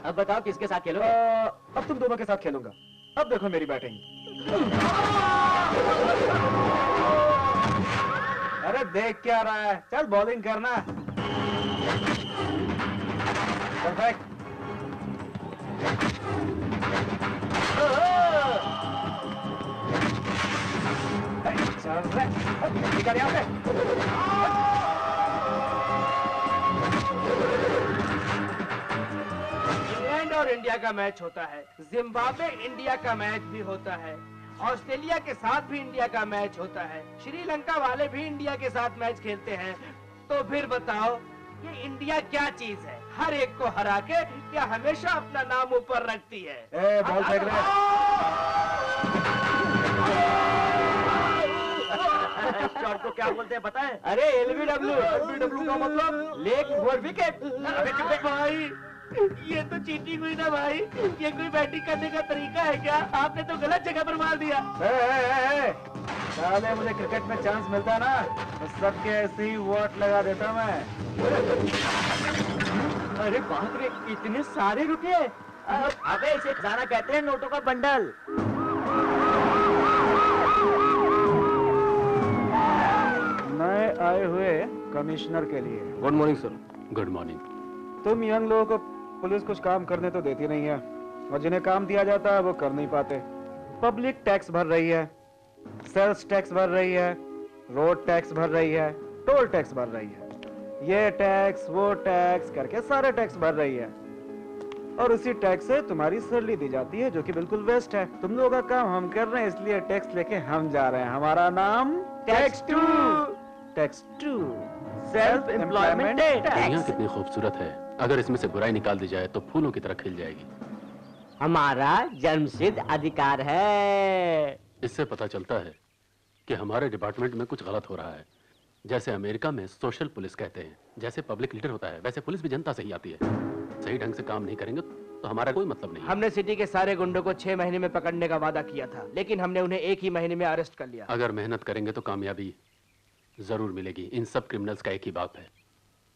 अब बताओ किसके साथ खेलोगे? अब तुम दोनों के साथ खेलूंगा। अब देखो मेरी बैटिंग। अरे देख क्या रहा है, चल बॉलिंग करना। परफेक्ट। चल रहे निकल यहाँ से। इंग्लैंड और इंडिया का मैच होता है, जिम्बाब्वे इंडिया का मैच भी होता है, ऑस्ट्रेलिया के साथ भी इंडिया का मैच होता है, श्रीलंका वाले भी इंडिया के साथ मैच खेलते हैं। तो फिर बताओ ये इंडिया क्या चीज है? हर एक को हरा के क्या हमेशा अपना नाम ऊपर रखती है? बॉल फेंक ले। शॉट को क्या बोलते हैं पता है? अरे एलबीडब्ल्यू। एलबीडब्ल्यू का मतलब लेग बिफोर विकेट। अबे चुप भाई, ये तो चीटिंग हुई ना भाई। ये कोई बैटिंग करने का तरीका है क्या? आपने तो गलत जगह पर मार दिया। साले मुझे क्रिकेट में चांस मिलता ना तो सबके ऐसे ही वोट लगा देता मैं। अरे बाप रे, इतने सारे रुपए! अबे इसे खजाना कहते हैं, नोटों का बंडल। नए आए हुए कमिश्नर के लिए good morning sir. Good morning. तुम यंग लोगों को पुलिस कुछ काम करने तो देती नहीं है, और जिन्हें काम दिया जाता है वो कर नहीं पाते। पब्लिक टैक्स भर रही है, सेल्स टैक्स भर रही है, रोड टैक्स भर रही है, टोल टैक्स भर रही है, ये टैक्स वो टैक्स करके सारे टैक्स भर रही है, और उसी टैक्स से तुम्हारी सैलरी दी जाती है जो कि बिल्कुल वेस्ट है। तुम लोगों का काम हम कर रहे हैं, इसलिए टैक्स लेके हम जा रहे हैं। हमारा नाम tax to. Tax to self employment दुनिया टैक्स। कितनी खूबसूरत है, अगर इसमें से बुराई निकाल दी जाए तो फूलों की तरह खिल जाएगी। हमारा जन्मसिद्ध अधिकार है। इससे पता चलता है कि हमारे डिपार्टमेंट में कुछ गलत हो रहा है। जैसे अमेरिका में सोशल पुलिस कहते हैं, जैसे पब्लिक लीडर होता है वैसे पुलिस भी जनता से ही आती है। सही ढंग से काम नहीं करेंगे तो हमारा कोई मतलब नहीं। हमने सिटी के सारे गुंडों को 6 महीने में पकड़ने का वादा किया था, लेकिन हमने उन्हें 1 ही महीने में अरेस्ट कर लिया। अगर मेहनत करेंगे तो कामयाबी जरूर मिलेगी। इन सब क्रिमिनल्स का एक ही बाप है,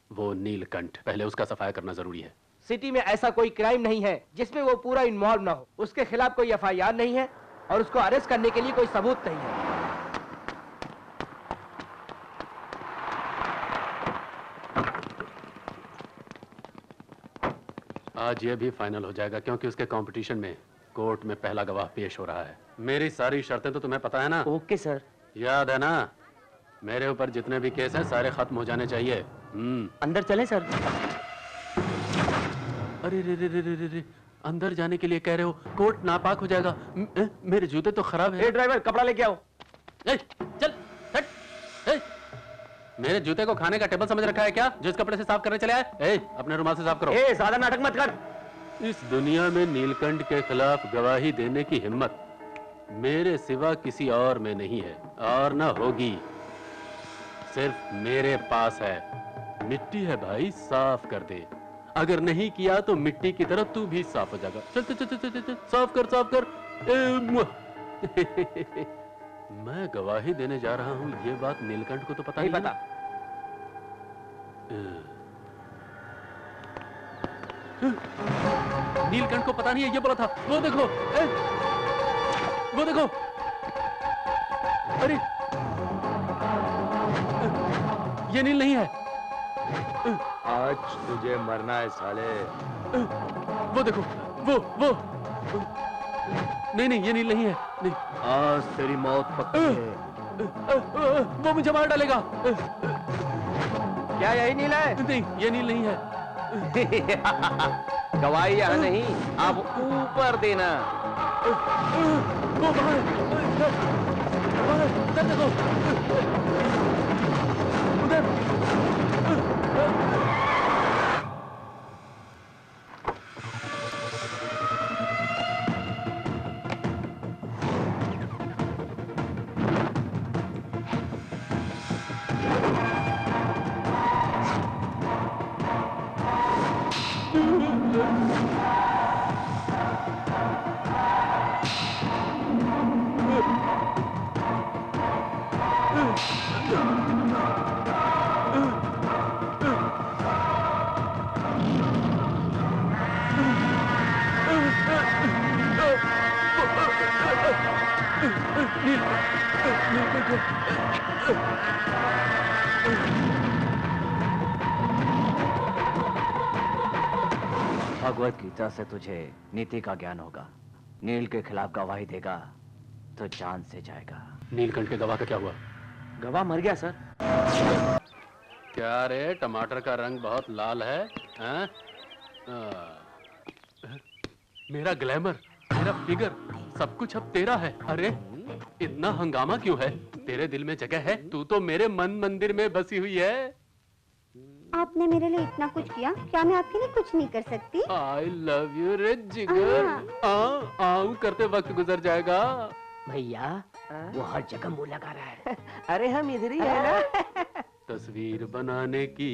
वो नीलकंठ। पहले उसका सफाया करना जरूरी है। सिटी में ऐसा कोई क्राइम नहीं है जिसमें वो पूरा इन्वॉल्व ना हो। उसके खिलाफ कोई एफआईआर नहीं है और उसको अरेस्ट करने के लिए कोई सबूत नहीं है। आज ये भी फाइनल हो जाएगा क्योंकि उसके कंपटीशन में कोर्ट में पहला गवाह पेश हो रहा है। मेरी सारी शर्तें तो तुम्हें पता है ना? Okay sir. याद है ना? मेरे ऊपर जितने भी केस हैं सारे खत्म हो जाने चाहिए। अंदर चलें सर? अरे रे रे रे रे रे, अंदर जाने के लिए कह रहे हो? कोर्ट नापाक हो जाएगा। मेरे जूते तो खराब है। ड्राइवर कपड़ा लेके आओ। चल हट। मेरे जूते को खाने का टेबल समझ रखा है क्या, जो इस कपड़े से साफ करने चले आए? अपने रुमाल से साफ करो। ज्यादा नाटक मत कर। इस दुनिया में नीलकंठ के खिलाफ गवाही देने की हिम्मत मेरे सिवा किसी और में नहीं है, और न होगी। सिर्फ मेरे पास है। मिट्टी है भाई, साफ कर दे। अगर नहीं किया तो मिट्टी की तरह तू भी साफ हो जाएगा। चल चल चल चल चल, साफ कर साफ कर। मैं गवाही देने जा रहा हूं, ये बात नीलकंठ को तो पता नहीं पता। नीलकंठ को पता नहीं है ये बोला था। वो देखो, वो देखो। अरे ये नील नहीं है। आज तुझे मरना है साले। वो देखो, वो नहीं नहीं, ये नील नहीं है। नहीं, आज तेरी मौत पक्की है। वो मुझे मार डालेगा। क्या यही नील है? नहीं, ये नील नहीं है। गवाही यहाँ नहीं, अब ऊपर देना। वो बाहर देखो, उधर। भगवत गीता से तुझे नीति का ज्ञान होगा। नील के खिलाफ गवाही देगा तो जान से जाएगा। नीलकंठ के गवाह का क्या हुआ? गवाह मर गया सर। क्या रे, टमाटर का रंग बहुत लाल है, हैं? मेरा ग्लैमर, मेरा फिगर, सब कुछ अब तेरा है। अरे इतना हंगामा क्यों है? तेरे दिल में जगह है, तू तो मेरे मन मंदिर में बसी हुई है। आपने मेरे लिए इतना कुछ किया, क्या मैं आपके लिए कुछ नहीं कर सकती? I love you रे जिगर। आऊं करते वक्त गुजर जाएगा। भैया वो हर जगह मुंह लगा रहा है। अरे हम इधर ही है ना। तस्वीर बनाने की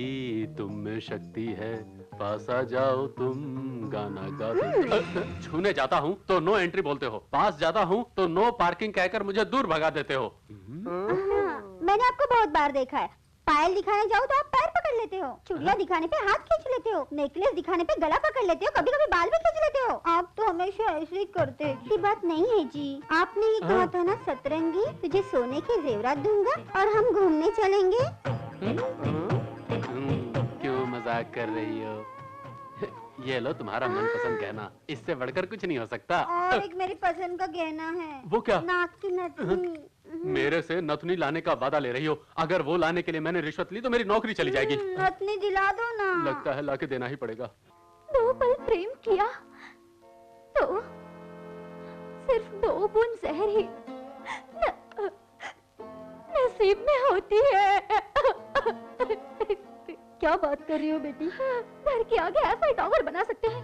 तुम में शक्ति है, पास आ जाओ तुम गाना गा दो। छूने जाता हूँ तो नो एंट्री बोलते हो, पास जाता हूँ तो नो पार्किंग कहकर मुझे दूर भगा देते हो। मैंने आपको बहुत बार देखा है। पायल दिखाने जाओ तो आप पैर पकड़ लेते हो, चूड़ियां दिखाने पे हाथ खींच लेते हो, नेकलेस दिखाने पे गला पकड़ लेते हो, कभी कभी बाल भी खींच लेते हो। आप तो हमेशा ऐसे ही करते हैं। ऐसी बात नहीं है जी। आपने ही कहा था ना सतरंगी, तुझे सोने के जेवरात दूंगा और हम घूमने चलेंगे। क्यों मजाक कर रही हो? ये लो तुम्हारा मनपसंद गहना, इससे बढ़कर कुछ नहीं हो सकता। और एक मेरी पसंद का गहना है। वो क्या? नाक की नथनी। मेरे से नथनी लाने का वादा ले रही हो? अगर वो लाने के लिए मैंने रिश्वत ली तो मेरी नौकरी चली जाएगी। नथनी दिला दो ना। लगता है लाके देना ही पड़ेगा। 2 पल प्रेम किया तो सिर्फ 2 बूंद जहर ही नसीब में होती है। क्या बात कर रही हो बेटी? घर के आगे ऐसा टावर बना सकते हैं,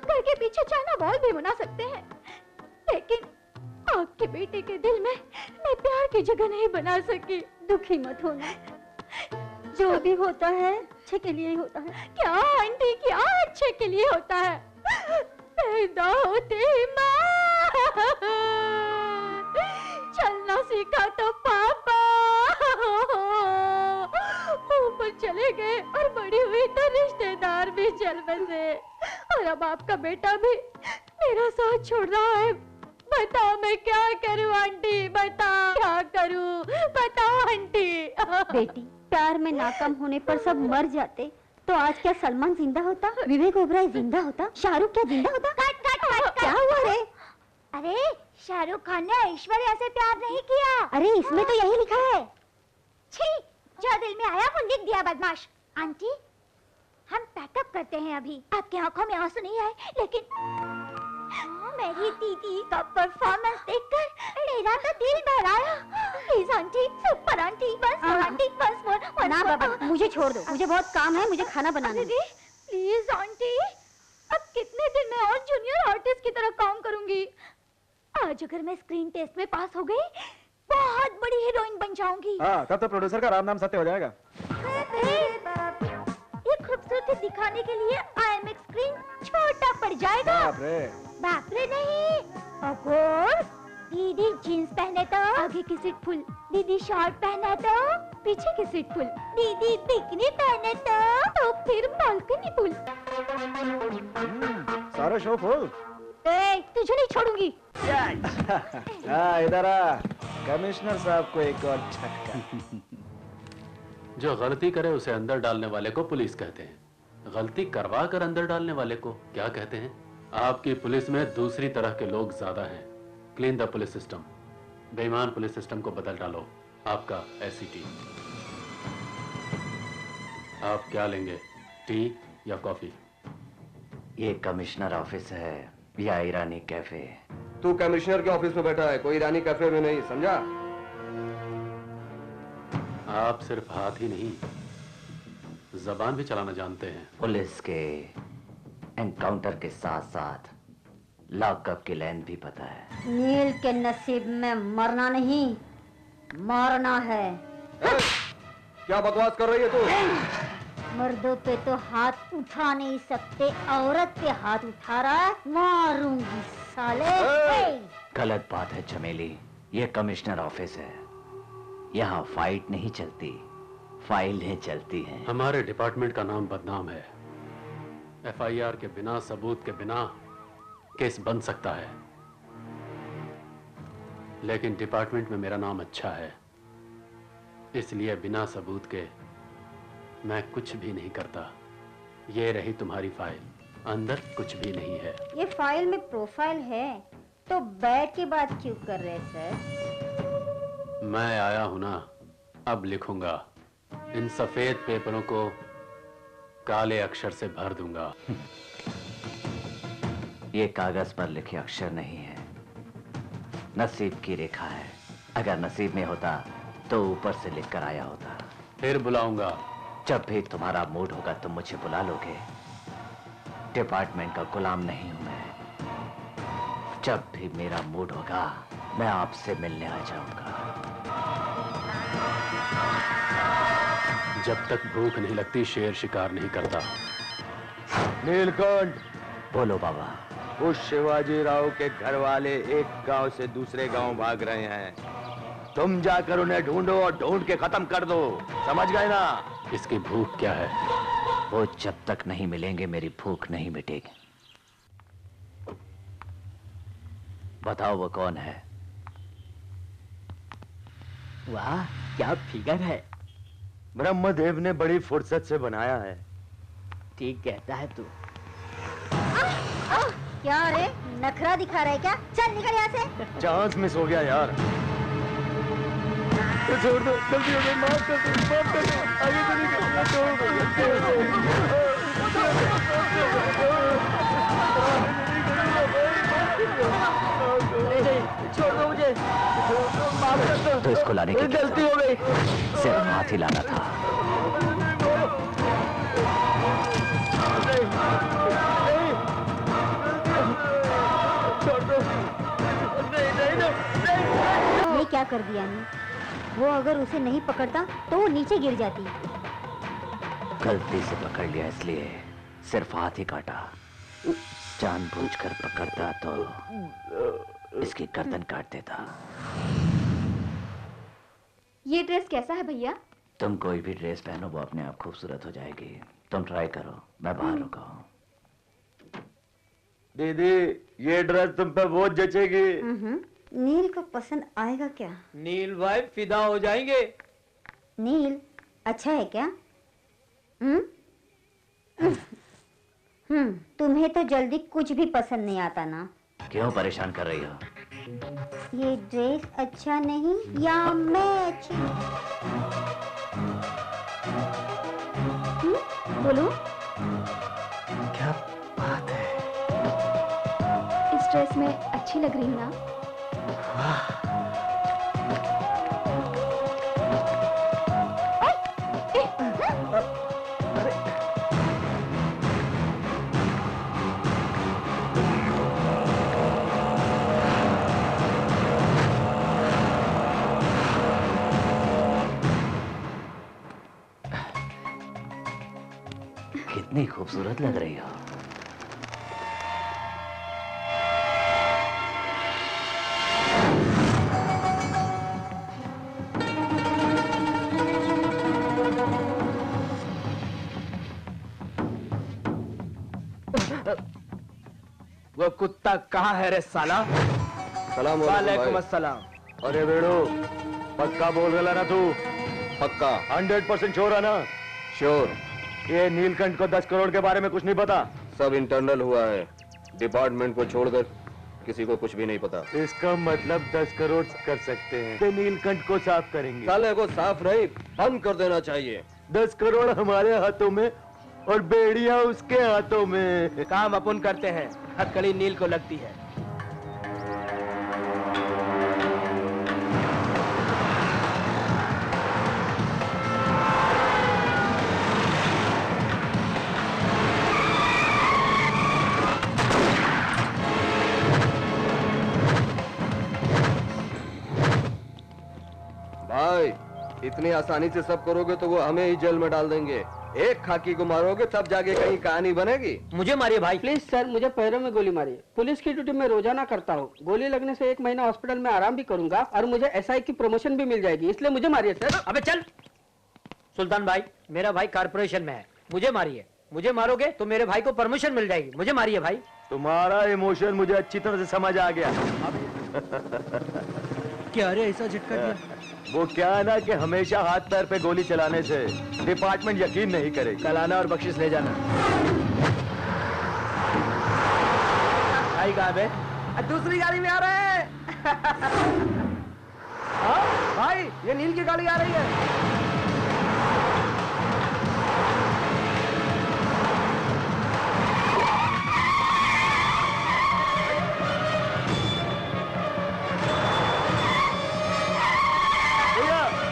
घर के पीछे चाइना वॉल भी बना सकते हैं, लेकिन आपके बेटे के दिल में मैं प्यार की जगह नहीं बना सकी। दुखी मत होना, जो भी होता है अच्छे के लिए ही होता है। क्या आंटी, क्या अच्छे के लिए होता है? पैदा होते ही माँ, चलना सीखा तो पापा, ऊपर चले गए और बड़ी हुई तो रिश्तेदार भी चल बसे, और अब आपका बेटा भी मेरा साथ छोड़ रहा है। बताओ मैं क्या करूं आंटी, बताओ क्या करूं, बताओ आंटी। बेटी, प्यार में नाकाम होने पर सब मर जाते तो आज क्या सलमान जिंदा होता, विवेक ओबराय जिंदा होता, शाहरुख क्या जिंदा होता? कट कट कट, क्या हुआ रे? अरे शाहरुख खान ने ऐश्वर्या से प्यार नहीं किया। अरे इसमें तो यही लिखा है। छी, जो दिल में आया वो लिख दिया बदमाश। आंटी हम पैकअप करते हैं अभी। आपकी आंखों में आंसू नहीं आए, लेकिन मेरी दीदी का परफॉर्मेंस देखकर मेरा तो दिल भर आया। प्लीज आंटी, सुपर आंटी, बस आंटी, बस मोर। ना बाबा, मुझे छोड़ दो, मुझे बहुत काम है, मुझे खाना बनाना है। प्लीज आंटी, अब कितने दिन में और जूनियर आर्टिस्ट की तरह काम करूंगी। आज अगर मैं स्क्रीन टेस्ट में पास हो गई, बहुत बड़ी हीरोइन बन जाऊंगी। हाँ, तब तो प्रोड्यूसर का राम नाम सत्य हो जाएगा। ये खूबसूरती दिखाने के लिए IMAX स्क्रीन छोटा पड़ जाएगा। बाप रे नहीं। अगर दीदी जीन्स पहने तो आगे की सीट फुल, दीदी शॉर्ट पहने तो पीछे की सीट फुल, दीदी बिकनी पहने तो फिर बालकनी फुल। सारा शो फुल। तुझे नहीं छोड़ूंगी। हाँ, इधर आ। कमिश्नर साहब को एक और झटका। जो गलती करे उसे अंदर डालने वाले को पुलिस कहते हैं, गलती करवा कर अंदर डालने वाले को क्या कहते हैं? आपकी पुलिस में दूसरी तरह के लोग ज्यादा हैं। Clean the police system. बेईमान पुलिस सिस्टम को बदल डालो। आपका SCT। आप क्या लेंगे, टी या कॉफी? ये कमिश्नर ऑफिस है या ईरानी कैफे? तू कमिश्नर के ऑफिस में बैठा है, कोई ईरानी कैफे में नहीं, समझा? आप सिर्फ हाथ ही नहीं, जबान भी चलाना जानते हैं। पुलिस के एनकाउंटर के साथ साथ लॉकअप की लाइन भी पता है। नील के नसीब में मरना नहीं, मारना है। क्या बकवास कर रही है तू? मर्दों पे तो हाथ उठा नहीं सकते, औरत पे हाथ उठा रहा है, मारूंगी साले। गलत बात है चमेली, ये कमिश्नर ऑफिस है, यहाँ फाइट नहीं चलती, फाइलें चलती हैं। हमारे डिपार्टमेंट का नाम बदनाम है। FIR के बिना, सबूत के बिना केस बन सकता है। लेकिन डिपार्टमेंट में मेरा नाम अच्छा है, इसलिए बिना सबूत के मैं कुछ भी नहीं करता। ये रही तुम्हारी फाइल, अंदर कुछ भी नहीं है। ये फाइल में प्रोफाइल है, तो बैठ के बात क्यों कर रहे सर? मैं आया हूं ना, अब लिखूंगा। इन सफेद पेपरों को काले अक्षर से भर दूंगा। ये कागज पर लिखे अक्षर नहीं है, नसीब की रेखा है। अगर नसीब में होता तो ऊपर से लिखकर आया होता। फिर बुलाऊंगा। जब भी तुम्हारा मूड होगा तुम मुझे बुला लोगे। डिपार्टमेंट का गुलाम नहीं हूं मैं। जब भी मेरा मूड होगा मैं आपसे मिलने आ जाऊंगा। जब तक भूख नहीं लगती शेर शिकार नहीं करता। नीलकंठ, बोलो बाबा। उस शिवाजी राव के घर वाले एक गांव से दूसरे गांव भाग रहे हैं। तुम जाकर उन्हें ढूंढो और ढूंढ के खत्म कर दो, समझ गए ना? इसकी भूख क्या है? वो जब तक नहीं मिलेंगे मेरी भूख नहीं मिटेगी। बताओ वो कौन है? वाह, क्या फिगर है। ब्रह्मदेव ने बड़ी फुर्सत से बनाया है। ठीक कहता है तू। क्या रे, नखरा दिखा रहा है क्या? चल निकल यहाँ से। चांस मिस हो गया यार। छोड़ दो, गलती हो गई, माफ कर दो, माफ कर दो। आगे चलिए, छोड़ दो, छोड़ दो मुझे, माफ कर दो। तो इसको लाने की गलती हो गई, सिर्फ हाथ ही लाना था। छोड़ दो। ये क्या कर दिया ने? वो अगर उसे नहीं पकड़ता तो वो नीचे गिर जाती। गलती से पकड़ लिया इसलिए सिर्फ हाथ ही काटा। जानबूझकर पकड़ता तो इसकी गर्दन काट देता। ये ड्रेस कैसा है भैया? तुम कोई भी ड्रेस पहनो वो अपने आप खूबसूरत हो जाएगी। तुम ट्राई करो, मैं बाहर रुका हूँ। दीदी, ये ड्रेस तुम पे बहुत जचेगी। नील को पसंद आएगा क्या? नील भाई फिदा हो जाएंगे। नील अच्छा है क्या? तुम्हें तो जल्दी कुछ भी पसंद नहीं आता ना। क्यों परेशान कर रही हो? ये ड्रेस अच्छा नहीं या मैं अच्छी? बोलो। क्या बात है? इस ड्रेस में अच्छी लग रही हूँ ना? कितनी खूबसूरत लग रही हो। वो कुत्ता कहाँ है रे साला? सलाम वालेकुम अस्सलाम। अरे बेड़ो, पक्का बोल रहा ना तू? पक्का 100% श्योर है ना? श्योर। ये नीलकंठ को 10 करोड़ के बारे में कुछ नहीं पता? सब इंटरनल हुआ है, डिपार्टमेंट को छोड़कर किसी को कुछ भी नहीं पता। इसका मतलब 10 करोड़ कर सकते हैं, तो नीलकंठ को साफ करेंगे। साले को साफ नहीं, बंद कर देना चाहिए। 10 करोड़ हमारे हाथों में और बेड़िया उसके हाथों में। काम अपन करते हैं, हथकड़ी नील को लगती है। भाई, इतनी आसानी से सब करोगे तो वो हमें ही जेल में डाल देंगे। एक खाकी को मारोगे तब जाके कहीं कहानी बनेगी। मुझे मारिए भाई। प्लीज सर, मुझे पैरों में गोली मारी। पुलिस की ड्यूटी मैं रोजाना करता हूँ। गोली लगने से 1 महीना हॉस्पिटल में आराम भी करूंगा और मुझे एसआई की प्रमोशन भी मिल जाएगी, इसलिए मुझे मारिए सर। अबे चल। सुल्तान भाई, मेरा भाई कारपोरेशन में है, मुझे मारिए। मुझे मारोगे तो मेरे भाई को प्रमोशन मिल जाएगी, मुझे मारिए भाई। तुम्हारा इमोशन मुझे अच्छी तरह से समझ आ गया। क्या रे ऐसा झटका दिया? वो क्या है ना कि हमेशा हाथ पैर पे गोली चलाने से डिपार्टमेंट यकीन नहीं करे। कल आना और बख्शिश ले जाना। भाई कहाँ पे? दूसरी गाड़ी में आ रहे हैं। हाँ भाई, ये नील की गाड़ी आ रही है।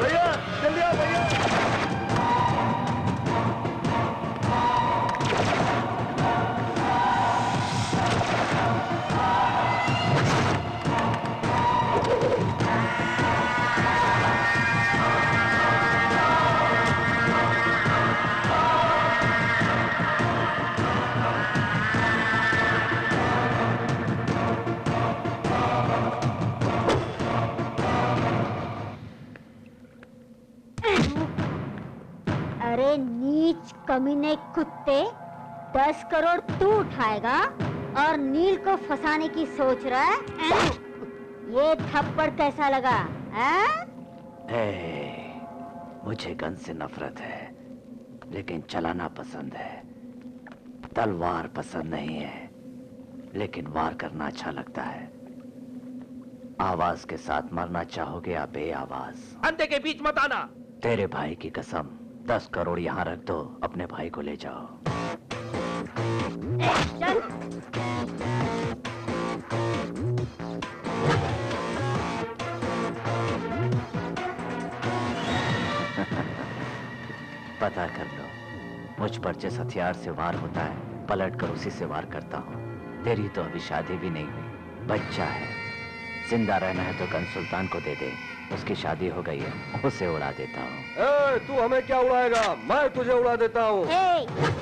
भैया जल्दी आओ भैया। अरे नीच कमीने कुत्ते, 10 करोड़ तू उठाएगा और नील को फंसाने की सोच रहा है? ये थप्पड़ कैसा लगा? मुझे गन से नफरत है, लेकिन चलाना पसंद है। तलवार पसंद नहीं है, लेकिन वार करना अच्छा लगता है। आवाज के साथ मरना चाहोगे या बेआवाज? अंधे के बीच मत आना। तेरे भाई की कसम, 10 करोड़ यहाँ रख दो, अपने भाई को ले जाओ। चल। पता कर लो, मुझ पर जिस हथियार से वार होता है, पलट कर उसी से वार करता हूँ। तेरी तो अभी शादी भी नहीं हुई, बच्चा है। जिंदा रहना है तो गन सुल्तान को दे दे, उसकी शादी हो गई है, उसे उड़ा देता हूँ। तू हमें क्या उड़ाएगा? मैं तुझे उड़ा देता हूँ।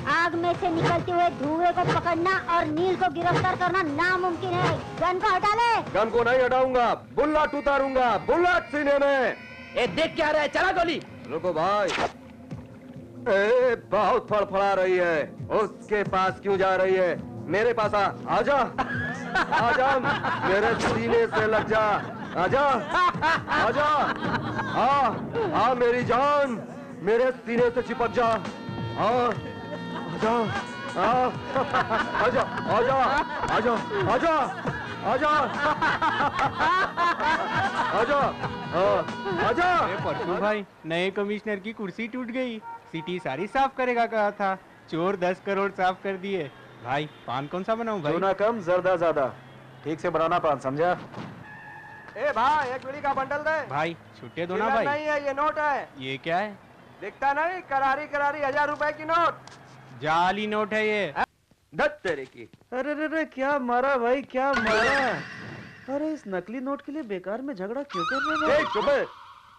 आग में से निकलते हुए धुएं को पकड़ना और नील को गिरफ्तार करना नामुमकिन है। गन को हटा ले। गन को नहीं हटाऊंगा, बुलेट उतारूंगा, बुलेट सीने में। देख क्या रहा है, चला गोली। रुको भाई। बहुत फड़फड़ा रही है, उसके पास क्यों जा रही है? मेरे पास आजा, आजा, मेरे सीने से लग जा, आजा, आजा, आ मेरी जान, मेरे सीने से चिपक जा, आजा, आजा, आजा, आजा, आजा, आजा, आजा, आजा। परसों भाई, नए कमिश्नर की कुर्सी टूट गई, सिटी सारी साफ करेगा कहा था, चोर 10 करोड़ साफ कर दिए। भाई पान कौन सा बनाऊं भाई? चूना कम जर्दा ज्यादा, ठीक से बनाना पान, समझा? ए भाई, एक बीड़ी का बंडल दे। भाई छुट्टे दो ना चिल्लर भाई। नहीं है, ये नोट है। ये क्या है? दिखता नहीं? करारी करारी 1000 रुपए की नोट। जाली नोट है ये। धत तेरे की। अरे क्या मारा भाई, क्या मारा? अरे इस नकली नोट के लिए बेकार में झगड़ा क्यों कर रहे हो? चुप है।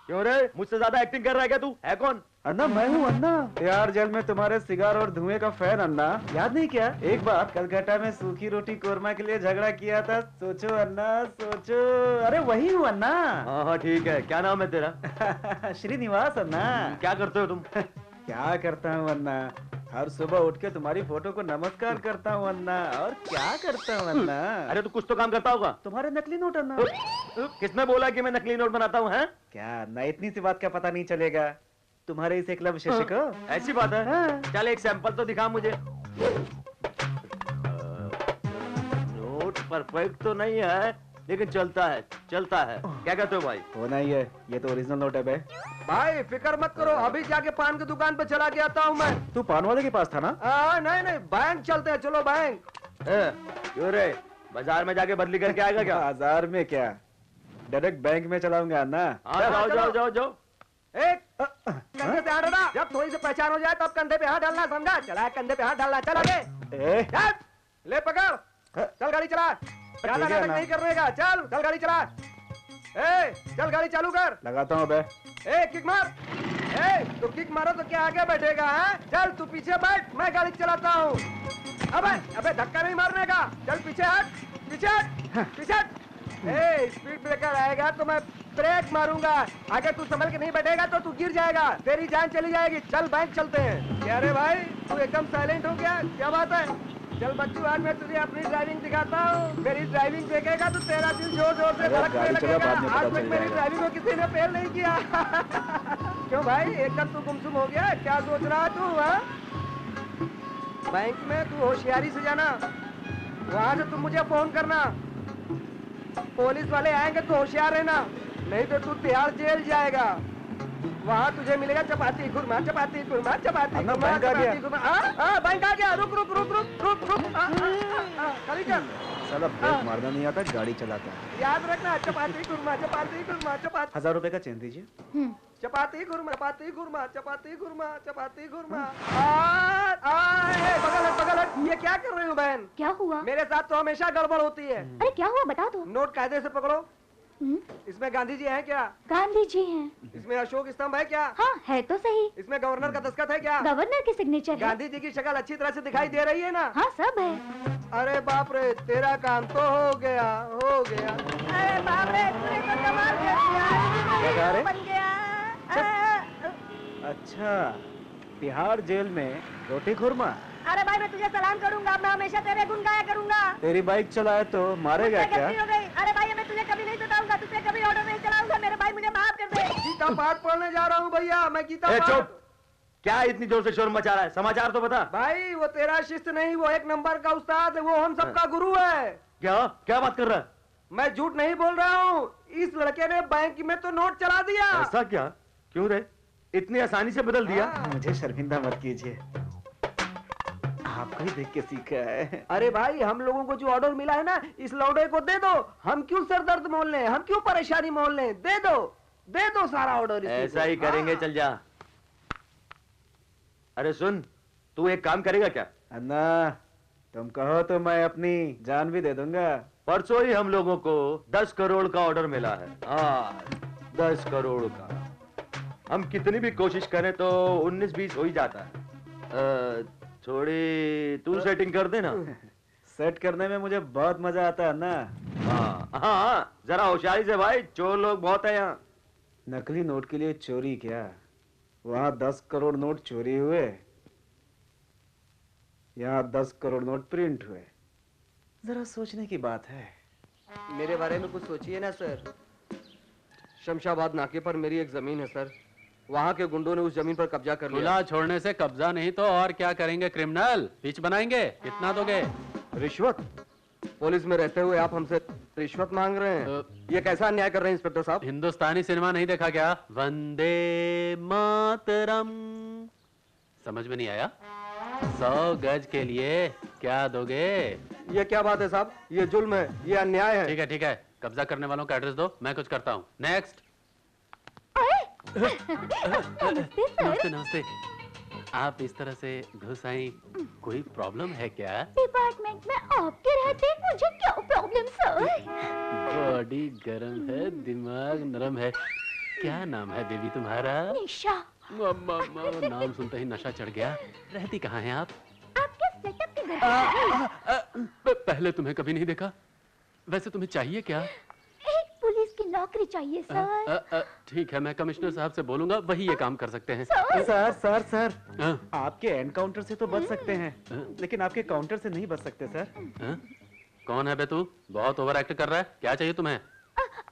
क्यों रे, मुझसे ज्यादा एक्टिंग कर रहा है क्या तू? है कौन? अन्ना मैं हूँ अन्ना, यार जेल में तुम्हारे सिगार और धुएं का फैन। अन्ना याद नहीं क्या? एक बार कलकत्ता में सूखी रोटी कोरमा के लिए झगड़ा किया था। सोचो अन्ना, सोचो। अरे वही हूँ अन्ना। हाँ ठीक है, क्या नाम है तेरा? श्रीनिवास अन्ना। क्या करते हो तुम? क्या करता हूँ अन्ना, हर सुबह उठ के तुम्हारी फोटो को नमस्कार करता हूँ अन्ना। और क्या करता हूँ अन्ना? अरे तू कुछ तो काम करता होगा। तुम्हारे नकली नोट अन्ना। किसने बोला कि मैं नकली नोट बनाता हूँ? हैं? क्या ना, इतनी सी बात का पता नहीं चलेगा तुम्हारे इस एकलव्य शिष्य को? ऐसी बात है? हाँ। चल एक सैंपल तो दिखा मुझे। नोट परफेक्ट तो नहीं है, लेकिन चलता है, चलता है। क्या कहते हो भाई? होना ही है, ये तो ओरिजिनल नोट है बे। भाई फिक्र मत करो, अभी जाके पान की दुकान पे चला के आता हूँ मैं। तू पान वाले के पास था ना? नहीं नहीं, बैंक चलते हैं, चलो बैंक। क्यों रे, बाजार में जाके बदली करके आएगा क्या? बाजार में क्या, डायरेक्ट बैंक में चलाऊंगा ना। जाओ जाओ जाओ जाओ। एक कंधे पे हाथ डालना, जब थोड़ी सी पहचान हो जाए तब कंधे पे हाथ डालना, समझा? चला कंधे पे हाथ डालना, चल आगे। ले पकड़, चल गाड़ी चला, ज्यादा नाटक नहीं करने का। चल चल गाड़ी चला, चल गाड़ी चालू कर। लगाता हूँ बे। किक मार। तू किक मारो तो क्या आगे बैठेगा? चल तू पीछे बैठ, मैं गाड़ी चलाता हूँ। अबे धक्का नहीं मारने का, चल पीछे हट, पीछे हट, पीछे हट। स्पीड ब्रेकर आएगा तो मैं ब्रेक मारूंगा, अगर तू संभल के नहीं बैठेगा तो तू गिर जाएगा, तेरी जान चली जाएगी। चल बैंक चलते हैं। क्या रे भाई, तू एकदम साइलेंट हो गया, क्या बात है? चल बच्चू, आज मैं तुझे अपनी ड्राइविंग दिखाता हूँ। मेरी ड्राइविंग देखेगा तो तेरा दिल जोर जोर से धड़कने लगेगा। आज तक मेरी ड्राइविंग को किसी ने फेल नहीं किया। क्यों भाई, एकदम तू गुमसुम हो गया? क्या सोच रहा तू? बैंक में तू होशियारी से जाना, वहाँ से तुम मुझे फोन करना। पुलिस वाले आएंगे तो होशियार रहना, नहीं तो तू तिहाड़ जेल जाएगा। वहाँ तुझे मिलेगा चपाती खुरमा, चपाती खुरमा, चपाती खुरमा, चपाती खुरमा। बैंक आ गया। रुक रुक रुक रुक रुक रुक। खाली कर। साला ब्रेक मारना नहीं आता, गाड़ी चलाता है। याद रखना, चपाती खुरमा, चपाती खुरमा, चपाती। 1000 रुपए का चेन दीजिए। चपाती खुरमा, चपाती खुरमा, चपाती खुरमा, चपाती खुरमा। बगल हट, बगल हट। ये क्या कर रही हो बहन? क्या हुआ? मेरे साथ तो हमेशा गड़बड़ होती है। अरे क्या हुआ, बता दो। नोट कायदे से पकड़ो। इसमें गांधी जी हैं क्या? गांधी जी हैं। इसमें अशोक स्तंभ है क्या? हाँ है तो सही। इसमें गवर्नर का दस्तखत है क्या? गवर्नर की सिग्नेचर है। गांधी जी की शक्ल अच्छी तरह से दिखाई दे रही है ना? हाँ सब है। अरे बाप रे, तेरा काम तो हो गया, हो गया। अरे बाप रे, तूने तो कमाल कर दिया। बन गया। अच्छा, तिहाड़ जेल में रोटी खुरमा। अरे भाई, मैं तुझे सलाम करूंगा, मैं हमेशा तेरे गुण गाया करूंगा। तेरी बाइक चलाए तो मारेगा क्या? हो गई। अरे भाई, मैं तुझे कभी नहीं बताऊंगा, तुझे कभी ऑर्डर नहीं चलाऊंगा। मेरे भाई मुझे माफ कर दे। गीता पाठ पढ़ने जा रहा हूँ भैया, मैं गीता पाठ। चुप! क्या इतनी जोर से शोर मचा रहा है? समाचार तो बता। भाई वो तेरा शिष्य नहीं, वो एक नंबर का उस्ताद है, वो हम सबका गुरु है। क्या क्या बात कर रहा है? मैं झूठ नहीं बोल रहा हूँ। इस लड़के ने बैंक में तो नोट चला दिया। ऐसा क्या? क्यों रे? इतनी आसानी से बदल दिया? मुझे शर्मिंदा मत कीजिए, आपको ही देख के सीखा है। अरे भाई, हम लोगों को जो ऑर्डर मिला है ना, इस लौड़े को दे दो। हम क्यों सर दर्द मोल लें, हम क्यों परेशानी मोल लें? दे दो सारा ऑर्डर। ऐसा ही करेंगे, चल जा। अरे सुन, तू एक काम करेगा क्या? अन्ना, तुम कहो तो मैं अपनी जान भी दे दूंगा। परसों ही हम लोगों को 10 करोड़ का ऑर्डर मिला है। हाँ, 10 करोड़ का। हम कितनी भी कोशिश करें तो 19-20 हो ही जाता है। थोड़ी तू सेटिंग कर देना। सेट करने में मुझे बहुत मजा आता है ना। हाँ, जरा होशियारी से भाई, चोर लोग बहुत है यहाँ। नकली नोट के लिए चोरी क्या, वहाँ 10 करोड़ नोट चोरी हुए, यहाँ 10 करोड़ नोट प्रिंट हुए। जरा सोचने की बात है। मेरे बारे में कुछ सोचिए ना सर। शमशाबाद नाके पर मेरी एक जमीन है सर, वहाँ के गुंडों ने उस जमीन पर कब्जा कर लिया। खुला छोड़ने से कब्जा नहीं तो और क्या करेंगे? क्रिमिनल पिच बनाएंगे। कितना दोगे? रिश्वत? पुलिस में रहते हुए आप हमसे रिश्वत मांग रहे हैं? ये कैसा अन्याय कर रहे हैं इंस्पेक्टर साहब? हिंदुस्तानी सिनेमा नहीं देखा क्या? वंदे मातरम। समझ में नहीं आया? 100 गज के लिए क्या दोगे? ये क्या बात है साहब? ये जुल्म है, ये अन्याय है। ठीक है, कब्जा करने वालों का एड्रेस दो, मैं कुछ करता हूँ। नेक्स्ट। नमस्ते। आप इस तरह से घुस आई, कोई प्रॉब्लम है क्या? डिपार्टमेंट में आपके रहते मुझे क्या प्रॉब्लम सर? बॉडी गरम है, दिमाग नरम है। क्या नाम है बेबी तुम्हारा? निशा। नाम सुनते ही नशा चढ़ गया। रहती कहाँ हैं आप? आपके सेटअप के घर। पहले तुम्हें कभी नहीं देखा। वैसे तुम्हें चाहिए क्या? एक पुलिस की नौकरी चाहिए सर। ठीक है, मैं कमिश्नर साहब से बोलूंगा, वही ये काम कर सकते हैं। सर, आपके एनकाउंटर से तो बच सकते हैं, लेकिन आपके काउंटर से नहीं बच सकते सर। कौन है बे तू? बहुत ओवर एक्ट कर रहा है। क्या चाहिए तुम्हें?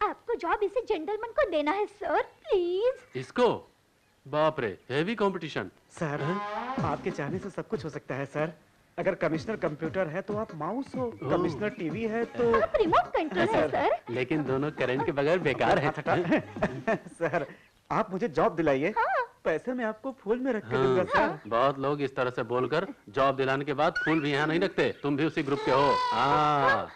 आपको जॉब इसे जेंटलमैन को देना है सर, प्लीज। इसको? बाप रे, हेवी कंपटीशन। सर, आपके चाहने से सब कुछ हो सकता है सर। अगर कमिश्नर कंप्यूटर है तो आप माउस हो, कमिश्नर टीवी है तो आप रिमोट कंट्रोल है सर। लेकिन दोनों करंट के बगैर बेकार है। सर, आप मुझे जॉब दिलाइए। पैसे मैं आपको फूल में रख के दूंगा सर। बहुत लोग इस तरह से बोलकर जॉब दिलाने के बाद फूल भी यहाँ नहीं रखते। तुम भी उसी ग्रुप के हो? हाँ,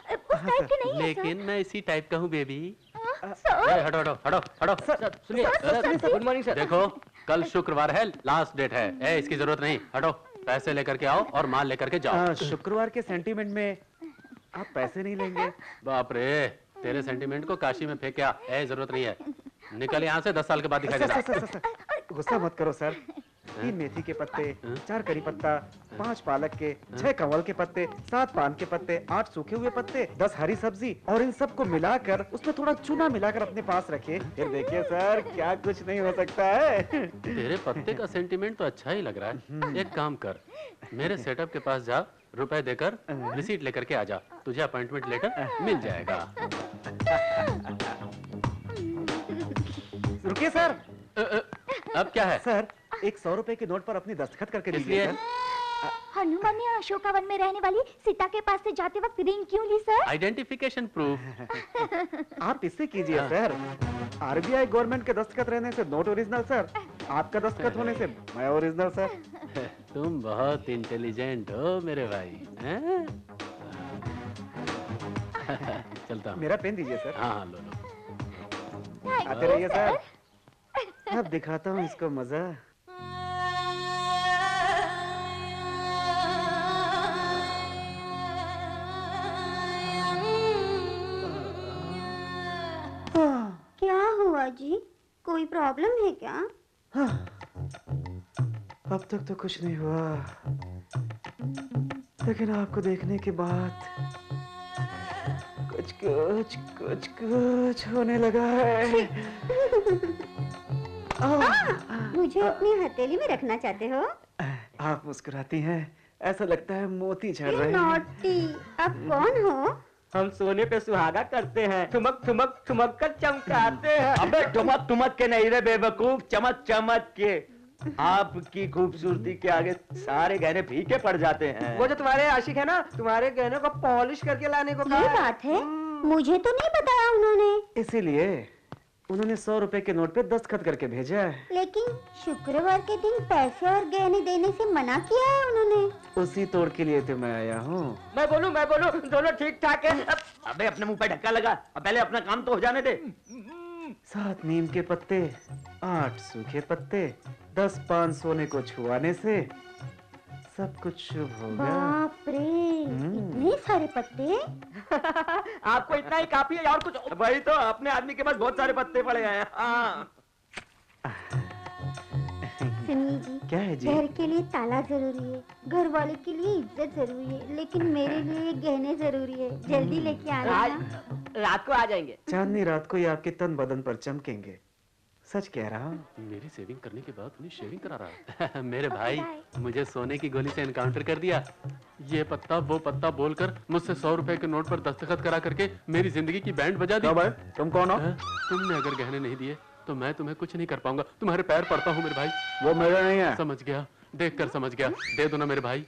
लेकिन मैं इसी टाइप का हूँ बेबी। हटो हटो हटो हटो। सुनिए, गुड मॉर्निंग सर। देखो, कल शुक्रवार है, लास्ट डेट है। इसकी जरूरत नहीं। हटो, पैसे लेकर के आओ और माल लेकर के जाओ। शुक्रवार के सेंटीमेंट में आप पैसे नहीं लेंगे? बाप रे, तेरे सेंटीमेंट को काशी में फेंक क्या? जरूरत नहीं है। निकल यहाँ से, 10 साल के बाद दिखाई देगा। गुस्सा मत करो सर। 3 मेथी के पत्ते, 4 करी पत्ता, 5 पालक के, 6 कमल के पत्ते, 7 पान के पत्ते, 8 सूखे हुए पत्ते, 10 हरी सब्जी और इन सबको मिलाकर उसमें थोड़ा चूना मिलाकर अपने पास रखिए। फिर देखिए सर, क्या कुछ नहीं हो सकता है। तेरे पत्ते का सेंटीमेंट तो अच्छा ही लग रहा है। एक काम कर, मेरे सेटअप के पास जा, रुपए देकर रिसीट लेकर के आ जा, तुझे अपॉइंटमेंट लेटर मिल जाएगा। रुकिए सर। अब क्या है? सर, एक 100 रुपए के नोट पर अपनी दस्तखत करके दीजिए सर। हनुमान ने अशोकावन में रहने वाली सीता के पास से जाते वक्त रिंग क्यों ली सर? Identification proof. आप इससे कीजिए सर। आरबीआई गवर्नमेंट के दस्तखत रहने से नोट ओरिजिनल सर, आपका दस्तखत होने से मैं ओरिजिनल सर। तुम बहुत इंटेलिजेंट हो मेरे भाई हैं? चलता हूँ। मेरा पेन दीजिए सर। हाँ हाँ लो लो। आते रहिए सर। अब दिखाता हूँ इसको मजा। क्या हुआ जी? कोई प्रॉब्लम है क्या? हाँ, अब तक तो कुछ नहीं हुआ, लेकिन आपको देखने के बाद कुछ कुछ कुछ कुछ होने लगा है। मुझे अपनी हथेली में रखना चाहते हो? आप मुस्कुराती हैं, ऐसा लगता है मोती झड़ रहे हैं। नॉटी, आप कौन हो? हम सोने पे सुहागा करते हैं, ठुमक ठुमक ठुमक कर चमकाते हैं। अबे ठुमक ठुमक के नहीं रे बेवकूफ, चमक चमक के। आपकी खूबसूरती के आगे सारे गहने फीके पड़ जाते हैं। वो जो तुम्हारे आशिक है ना, तुम्हारे गहनों को पॉलिश करके लाने को ये कहा है। बात है, मुझे तो नहीं बताया उन्होंने। इसीलिए उन्होंने 100 रुपए के नोट पे दस्तखत करके भेजा है। लेकिन शुक्रवार के दिन पैसे और गहने देने से मना किया है उन्होंने। उसी तोड़ के लिए तो मैं आया हूँ। मैं बोलूं, दोनों ठीक ठाक है। अबे अपने मुंह पे ढक्का लगा, अब पहले अपना काम तो हो जाने दे। 7 नीम के पत्ते, 8 सूखे पत्ते, 10 पान सोने को छुआने से सब कुछ शुभ होगा। बाप रे, इतने सारे पत्ते। आपको इतना ही काफी है, और कुछ? भाई तो अपने आदमी के पास बहुत सारे पत्ते पड़े हैं। हाँ। सुनिए जी, क्या है जी? घर के लिए ताला जरूरी है, घर वाले के लिए इज्जत जरूरी है, लेकिन मेरे लिए गहने जरूरी है। जल्दी लेके आना। आज रात को आ जाएंगे। चांदनी रात को ही आपके तन बदन पर चमकेंगे, सच कह रहा हूँ। मेरी सेविंग करने के बाद उन्हें शेविंग करा रहा है। मेरे भाई, मुझे सोने की गोली से एनकाउंटर कर दिया। ये पत्ता वो पत्ता बोलकर मुझसे 100 रुपए के नोट पर दस्तखत करा करके मेरी जिंदगी की बैंड बजा दी। भाई, तुम कौन हो? तुमने अगर गहने नहीं दिए तो मैं तुम्हें कुछ नहीं कर पाऊंगा। तुम्हारे पैर पड़ता हूँ मेरे भाई। वो मेरा नहीं है। समझ गया, देख कर समझ गया। दे दो ना मेरे भाई।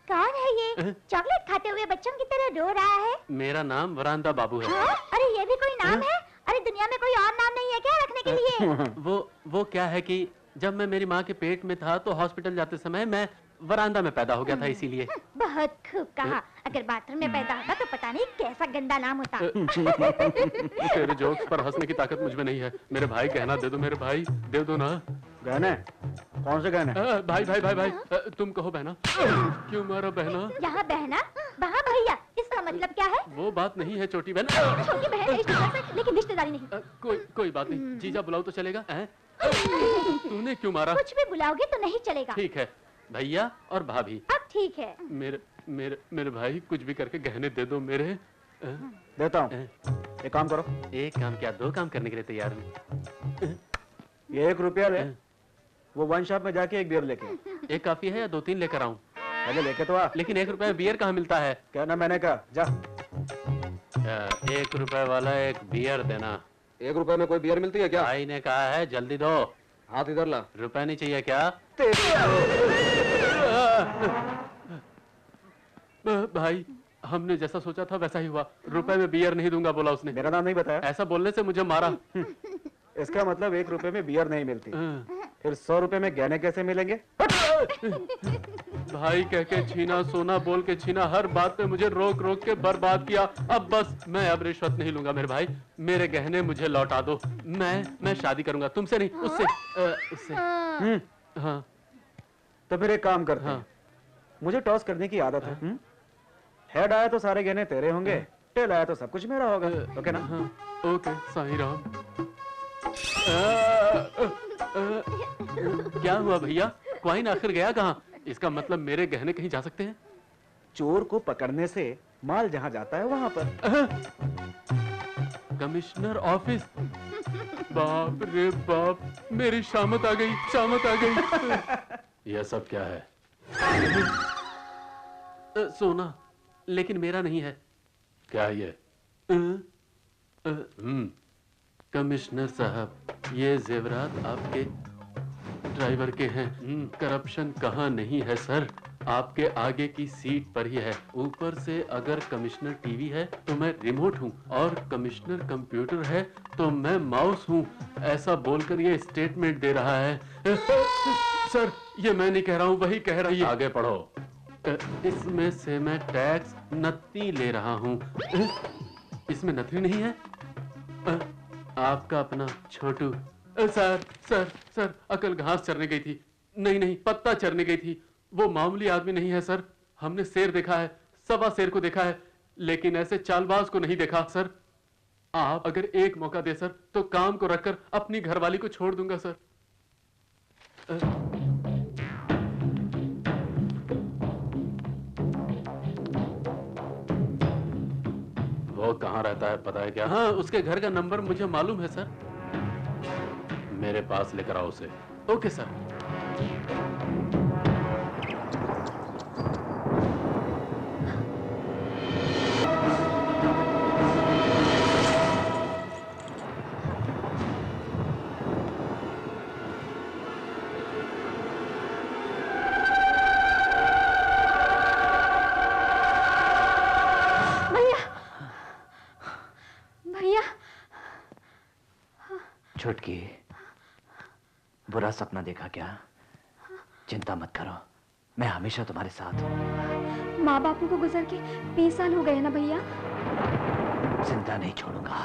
कौन है ये? चॉकलेट खाते हुए बच्चों की तरह रो रहा है। मेरा नाम वरांदा बाबू है। हाँ? अरे ये भी कोई नाम है? अरे दुनिया में कोई और नाम नहीं है क्या रखने के लिए? वो क्या है कि जब मैं मेरी माँ के पेट में था तो हॉस्पिटल जाते समय मैं वरांदा में पैदा हो गया था, इसीलिए। बहुत खूब कहा। अगर बाथरूम में पैदा होता तो पता नहीं कैसा गंदा नाम होता। तेरे जोक्स पर हंसने की ताकत मुझ में नहीं है। मेरे भाई गहना दे दो, मेरे भाई दे दो ना। गहने? कौन से गहने? भाई भाई भाई भाई, तुम कहो बहना। क्यों मारा बहना? यहाँ बहना, वहाँ भैया, इसका मतलब क्या है? वो बात नहीं है छोटी बहन। छोटी बहन रिश्तेदार से, लेकिन रिश्तेदारी नहीं। कोई बात नहीं, जीजा बुलाओ तो चलेगा। तूने क्यों मारा? कुछ भी बुलाओगे तो नहीं चलेगा। ठीक है, भैया और भाभी। अब ठीक है। मेरे भाई कुछ भी करके गहने दे दो मेरे। देता हूँ। एक काम करो। एक काम क्या, 2 काम करने के लिए तैयार हूँ। ये 1 रुपया ले, वो वाइन शॉप में जाके एक बियर लेके। एक काफी है या 2-3 लेकर आऊं? पहले लेके तो आ। लेकिन 1 रुपए में बियर कहाँ मिलता है? कहना मैंने कहा, जा। 1 रुपए वाला एक बियर देना। 1 रुपए में कोई बियर मिलती है क्या? भाई ने कहा है जल्दी दो। हाथ इधर ला। रुपए नहीं चाहिए क्या? भाई, हमने जैसा सोचा था वैसा ही हुआ। रुपए में बियर नहीं दूंगा बोला उसने। मेरा नाम नहीं बताया? ऐसा बोलने से मुझे मारा। इसका मतलब 1 रुपए में बियर नहीं मिलती। फिर 100 रुपए में गहने कैसे मिलेंगे? भाई कह के छीना, सोना बोल के छीना, हर बात पे मुझे रोक रोक के बर्बाद किया। अब बस मैं अब रिश्वत नहीं लूंगा मेरे भाई। मेरे गहने मुझे लौटा दो। मैं शादी करूंगा तुमसे नहीं, उससे। हाँ। तो फिर एक काम करते हैं। मुझे टॉस करने की आदत है। हेड आया तो सारे गहने तेरे होंगे, टेल आया तो सब कुछ मेरा होगा। ओके ना? ओके साईं राम। क्या हुआ भैया? क्वाइन आखिर गया कहाँ? इसका मतलब मेरे गहने कहीं जा सकते हैं? चोर को पकड़ने से माल जहाँ जाता है वहाँ पर। Commissioner office. बाप रे बाप, मेरी शामत आ गई, शामत आ गई। यह सब क्या है? सोना, लेकिन मेरा नहीं है। क्या ये? कमिश्नर साहब, ये जेवरात आपके ड्राइवर के हैं। करप्शन कहाँ नहीं है सर, आपके आगे की सीट पर ही है। ऊपर से अगर कमिश्नर टीवी है तो मैं रिमोट हूँ, और कमिश्नर कंप्यूटर है तो मैं माउस हूँ। ऐसा बोलकर ये स्टेटमेंट दे रहा है। सर, ये मैं नहीं कह रहा हूँ, वही कह रही है। आगे पढ़ो। इसमें से मैं टैक्स नत्ती ले रहा हूँ। इसमें नथी नहीं है। आपका अपना छोटू। सर सर सर, अकल घास चरने गई थी। नहीं नहीं, पत्ता चरने गई थी। वो मामूली आदमी नहीं है सर। हमने शेर देखा है, सवा शेर को देखा है, लेकिन ऐसे चालबाज को नहीं देखा सर। आप अगर एक मौका दे सर, तो काम को रखकर अपनी घरवाली को छोड़ दूंगा सर। वो कहाँ रहता है पता है क्या? हाँ, उसके घर का नंबर मुझे मालूम है सर। मेरे पास लेकर आओ उसे। Okay sir. छुटकी, बुरा सपना देखा क्या? चिंता मत करो, मैं हमेशा तुम्हारे साथ हूँ। माँ बापू को गुजर के 20 साल हो गए ना भैया। जिंदा नहीं छोड़ूंगा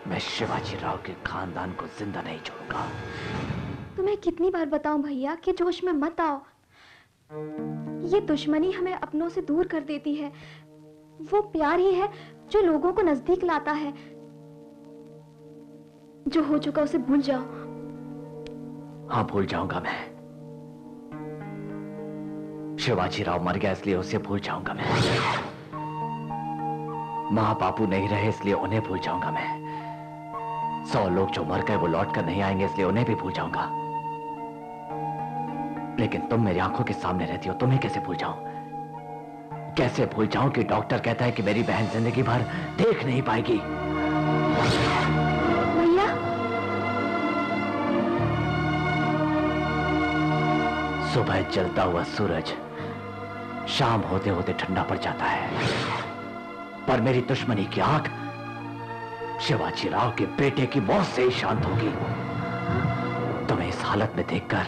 मैं, शिवाजी राव के खानदान को जिंदा नहीं छोड़ूंगा। तुम्हें कितनी बार बताऊं भैया कि जोश में मत आओ। ये दुश्मनी हमें अपनों से दूर कर देती है। वो प्यार ही है जो लोगों को नजदीक लाता है। जो हो चुका उसे भूल जाओ। हाँ, भूल जाऊंगा मैं। शिवाजी राव मर गया इसलिए उसे भूल जाऊंगा मैं। माँ बापू नहीं रहे इसलिए उन्हें भूल जाऊंगा मैं। 100 लोग जो मर गए वो लौट कर नहीं आएंगे इसलिए उन्हें भी भूल जाऊंगा। लेकिन तुम मेरी आंखों के सामने रहती हो, तुम्हें कैसे भूल जाऊं? कैसे भूल जाऊं कि डॉक्टर कहता है कि मेरी बहन जिंदगी भर देख नहीं पाएगी। भैया, सुबह जलता हुआ सूरज शाम होते होते ठंडा पड़ जाता है, पर मेरी दुश्मनी की आग शिवाजी राव के बेटे की मौत से ही शांत होगी। तुम्हें इस हालत में देखकर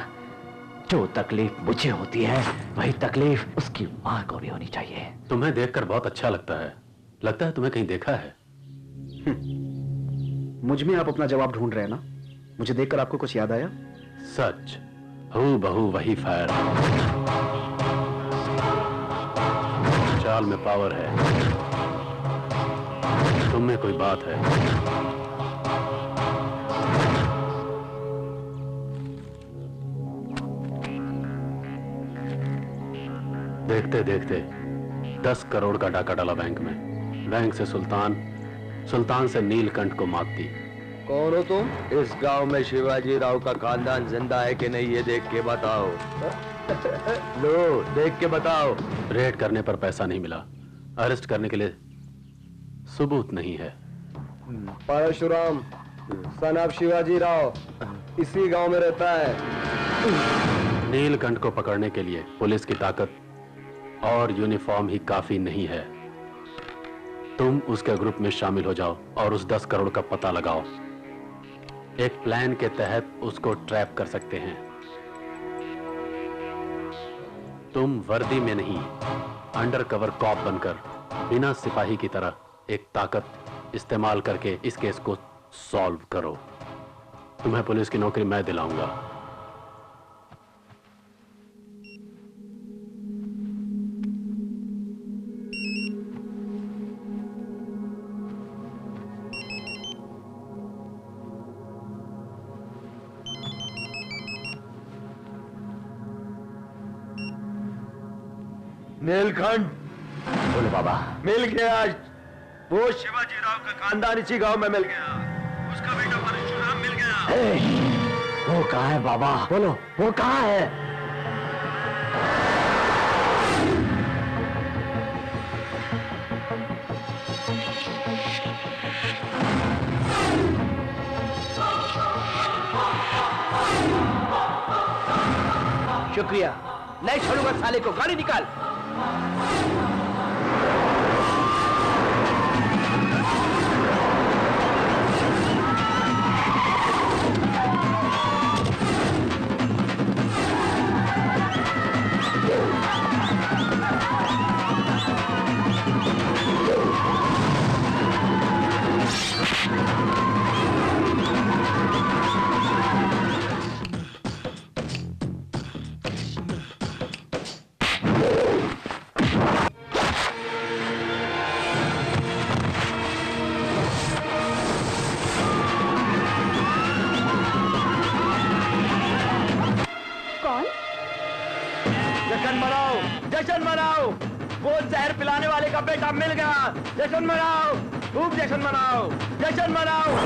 जो तकलीफ मुझे होती है वही तकलीफ उसकी मां को भी होनी चाहिए। तुम्हें देखकर बहुत अच्छा लगता है तुम्हें कहीं देखा है। मुझ में आप अपना जवाब ढूंढ रहे हैं ना? मुझे देखकर आपको कुछ याद आया? सच, हूबहू वही फायर। चाल में पावर है, तुम में कोई बात है। देखते देखते 10 करोड़ का डाका डाला बैंक में। बैंक से सुल्तान, सुल्तान से नीलकंठ को मात दी। कौन हो तुम? इस गांव में शिवाजी राव का खानदान जिंदा है कि नहीं ये देख के बताओ। लो, देख के बताओ। रेड करने पर पैसा नहीं मिला, अरेस्ट करने के लिए सबूत नहीं है। परशुराम सन ऑफ शिवाजी राव इसी गांव में रहता है। नीलकंठ को पकड़ने के लिए पुलिस की ताकत और यूनिफॉर्म ही काफी नहीं है। तुम उसके ग्रुप में शामिल हो जाओ और उस 10 करोड़ का पता लगाओ। एक प्लान के तहत उसको ट्रैप कर सकते हैं। तुम वर्दी में नहीं, अंडर कवर कॉप बनकर बिना सिपाही की तरह एक ताकत इस्तेमाल करके इस केस को सॉल्व करो। तुम्हें पुलिस की नौकरी मैं दिलाऊंगा। नीलकंठ, बोलो बाबा। मिल गया आज। वो शिवाजी राव का खानदान इसी गांव में मिल गया। उसका बेटा परशुराम मिल गया। वो कहाँ है बाबा? बोलो, वो कहाँ है? शुक्रिया, नहीं छोड़ूंगा साले को, गाड़ी निकाल। जश्न मनाओ, जश्न मनाओ, वो जहर पिलाने वाले का बेटा मिल गया। जश्न मनाओ, खूब जश्न मनाओ, जश्न मनाओ।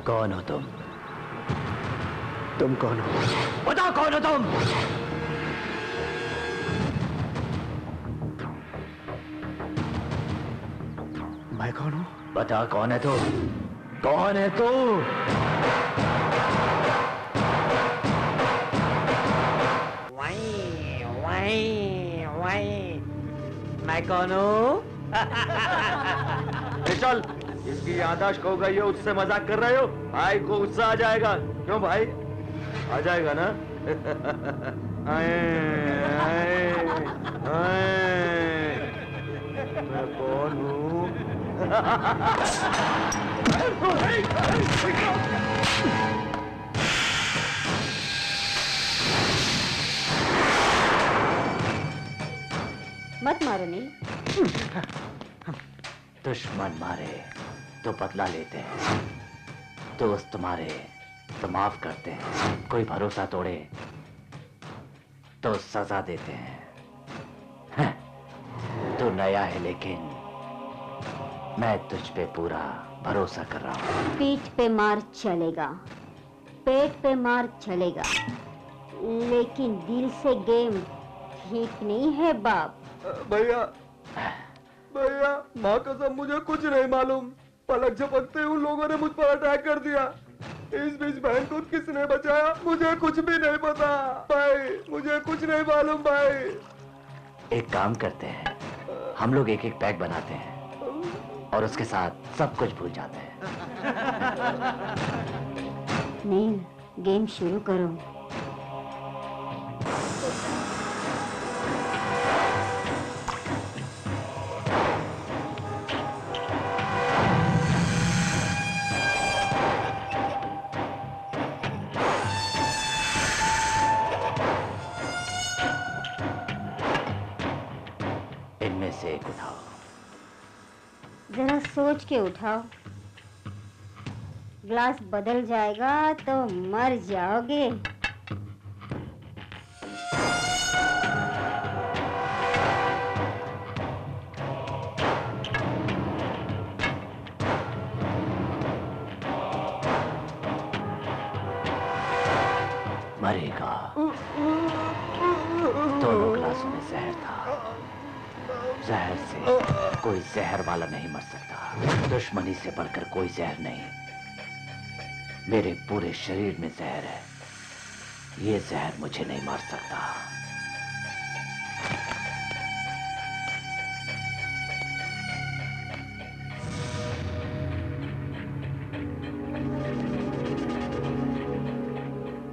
कौन हो तुम? तुम कौन हो? बताओ कौन हो तुम? मैं कौन हूँ? बता कौन है तू? कौन है तू? मैं कौन हूँ? चल, इसकी याददाश्त खो गई हो, उससे मजाक कर रहे हो? भाई को गुस्सा आ जाएगा। क्यों भाई? आ जाएगा ना? आए, आए, आए। मैं कौन हूँ? मत मारो नील। दुश्मन मारे तो बदला लेते हैं, दोस्त मारे तो माफ करते हैं, कोई भरोसा तोड़े तो सजा देते हैं। तू नया है लेकिन मैं तुझ पे पूरा भरोसा कर रहा हूँ। पीठ पे मार चलेगा, पेट पे मार चलेगा, लेकिन दिल से गेम ठीक नहीं है बाप। भैया, भैया, माँ कसम मुझे कुछ नहीं मालूम। पलक झपकते उन लोगों ने मुझ पर अटैक कर दिया। इस बीच बहन को किसने बचाया मुझे कुछ भी नहीं पता भाई, मुझे कुछ नहीं मालूम भाई। एक काम करते हैं, हम लोग एक एक पैक बनाते हैं और उसके साथ सब कुछ भूल जाते हैं। नील, गेम शुरू करो। इनमें से एक उठाओ। जरा सोच के उठाओ, ग्लास बदल जाएगा तो मर जाओगे। मरेगा। दोनों ग्लासों में जहर था। जहर से कोई जहर वाला नहीं मर सकता। दुश्मनी से बढ़कर कोई जहर नहीं। मेरे पूरे शरीर में जहर है। ये जहर मुझे नहीं मार सकता।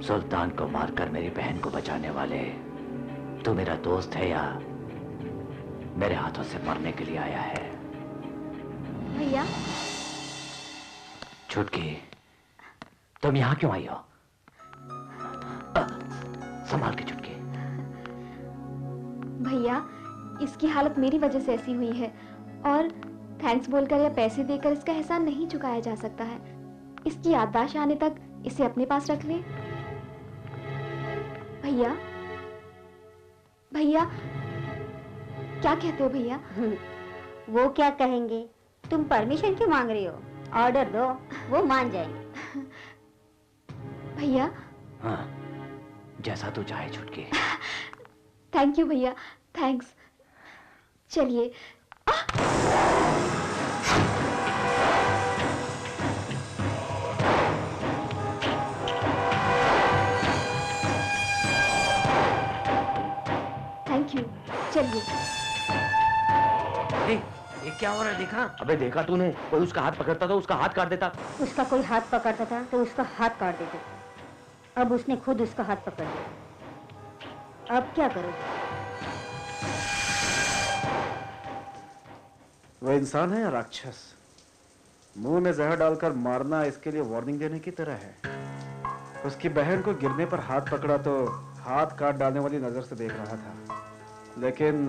सुल्तान को मारकर मेरी बहन को बचाने वाले तू मेरा दोस्त है या मेरे हाथों से मरने के लिए आया है? भैया, छुटकी, तुम यहां क्यों आई हो? संभाल के छुटकी। भैया, इसकी हालत मेरी वजह से ऐसी हुई है और थैंक्स बोलकर या पैसे देकर इसका एहसान नहीं चुकाया जा सकता है। इसकी याददाश्त आने तक इसे अपने पास रख ले। भैया, भैया, क्या कहते हो भैया? वो क्या कहेंगे? तुम परमिशन क्यों मांग रही हो? ऑर्डर दो, वो मान जाएंगे। भैया। हाँ, जैसा तू चाहे छुटकी। थैंक यू भैया, थैंक्स। चलिए। थैंक यू, चलिए। ये क्या हो रहा है देखा? अबे देखा तूने? कोई उसका हाथ पकड़ता तो उसका हाथ काट देता। उसका कोई हाथ पकड़ता था तो उसका हाथ काट देते। अब उसने खुद उसका हाथ पकड़ लिया। अब क्या करोगे? वो इंसान है या राक्षस? मुंह में जहर डालकर मारना इसके लिए वार्निंग देने की तरह है। उसकी बहन को गिरने पर हाथ पकड़ा तो हाथ काट डालने वाली नजर से देख रहा था, लेकिन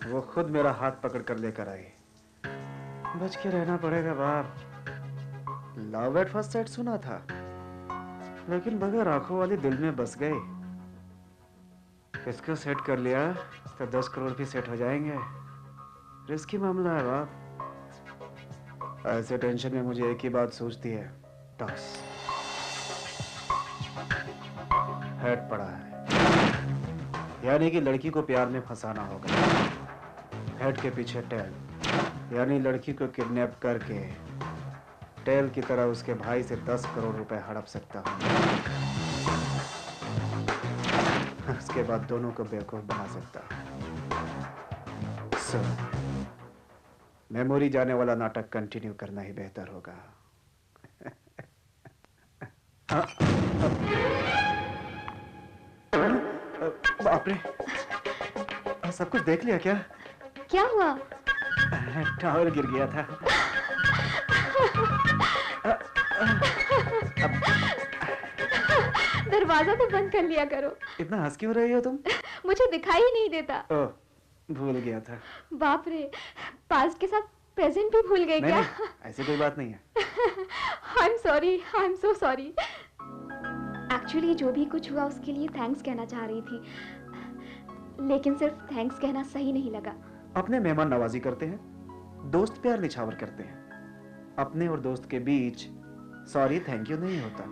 वो खुद मेरा हाथ पकड़ कर लेकर आई। बच के रहना पड़ेगा बाप। लव एट फर्स्ट साइट सुना था, लेकिन बगैर आंखों वाली दिल में बस गई। इसको सेट कर लिया तो 10 करोड़ भी सेट हो जाएंगे। रिस्की मामला है बाप। ऐसे टेंशन में मुझे एक ही बात सूझती है, टॉस। हेड पड़ा है, यानी कि लड़की को प्यार में फंसाना होगा। हेड के पीछे टेल, यानी लड़की को किडनैप करके टेल की तरह उसके भाई से 10 करोड़ रुपए हड़प सकता हूँ। उसके बाद दोनों को बेवकूफ बना सकता हूँ। सो मेमोरी जाने वाला नाटक कंटिन्यू करना ही बेहतर होगा। बाप रे, सब कुछ देख लिया क्या? क्या हुआ? टावर गिर गया था। दरवाजा तो बंद कर लिया करो। इतना हंस क्यों रही हो तुम? मुझे दिखाई ही नहीं देता। ओह, भूल गया था। बाप रे, पास्ट के साथ प्रेजेंट भी भूल गए क्या? नहीं, ऐसी कोई बात नहीं है। I am sorry, I am so sorry. Actually जो भी कुछ हुआ उसके लिए थैंक्स कहना चाह रही थी, लेकिन सिर्फ थैंक्स कहना सही नहीं लगा। अपने मेहमान नवाजी करते हैं, दोस्त प्यार निछावर करते हैं। अपने और दोस्त के बीच सॉरी थैंक यू नहीं होता।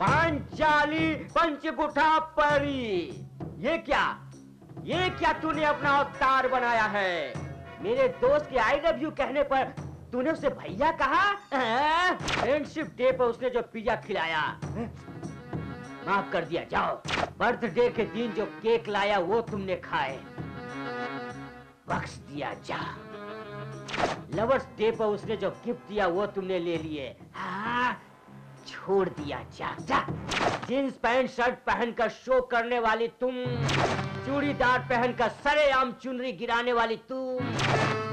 पांचाली पंचकुठा परी। ये क्या? ये क्या तूने अपना अवतार बनाया है? मेरे दोस्त के आई लव यू कहने पर तूने उसे भैया कहा? फ्रेंडशिप डे पर उसने जो पिज्जा खिलाया माफ कर दिया, जाओ। बर्थडे के दिन जो केक लाया वो तुमने खाए, बख्श दिया, जा। लवर्स डे पर उसने जो गिफ्ट दिया वो तुमने ले लिए, हाँ, छोड़ दिया, जा जा। जींस पैंट शर्ट पहनकर शो करने वाली तुम, चूड़ीदार पहनकर सरेआम चुनरी गिराने वाली तुम,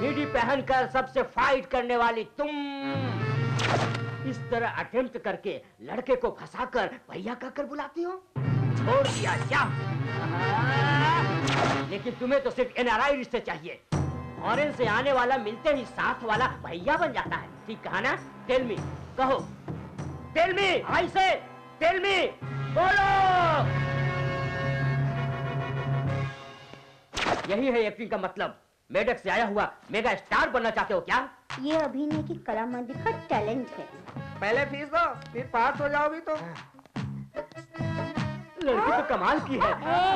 मिडी पहनकर सबसे फाइट करने वाली तुम, इस तरह अटेम्प्ट करके लड़के को फंसाकर भैया कहकर बुलाती हो, छोड़ दिया, जा। लेकिन तुम्हें तो सिर्फ एनआरआई रिश्ते चाहिए। फॉरेन से आने वाला मिलते ही साथ वाला भैया बन जाता है, ठीक कहा ना? टेल मी, कहो, टेल मी, आई से टेल मी, बोलो। यही है एक्टिंग का मतलब। मेडक से आया हुआ मेगा स्टार बनना चाहते हो क्या? ये अभिनय की कलामंदी का टैलेंट है। पहले फीस दो, फिर पास हो जाओगी तो। लड़की तो कमाल की है।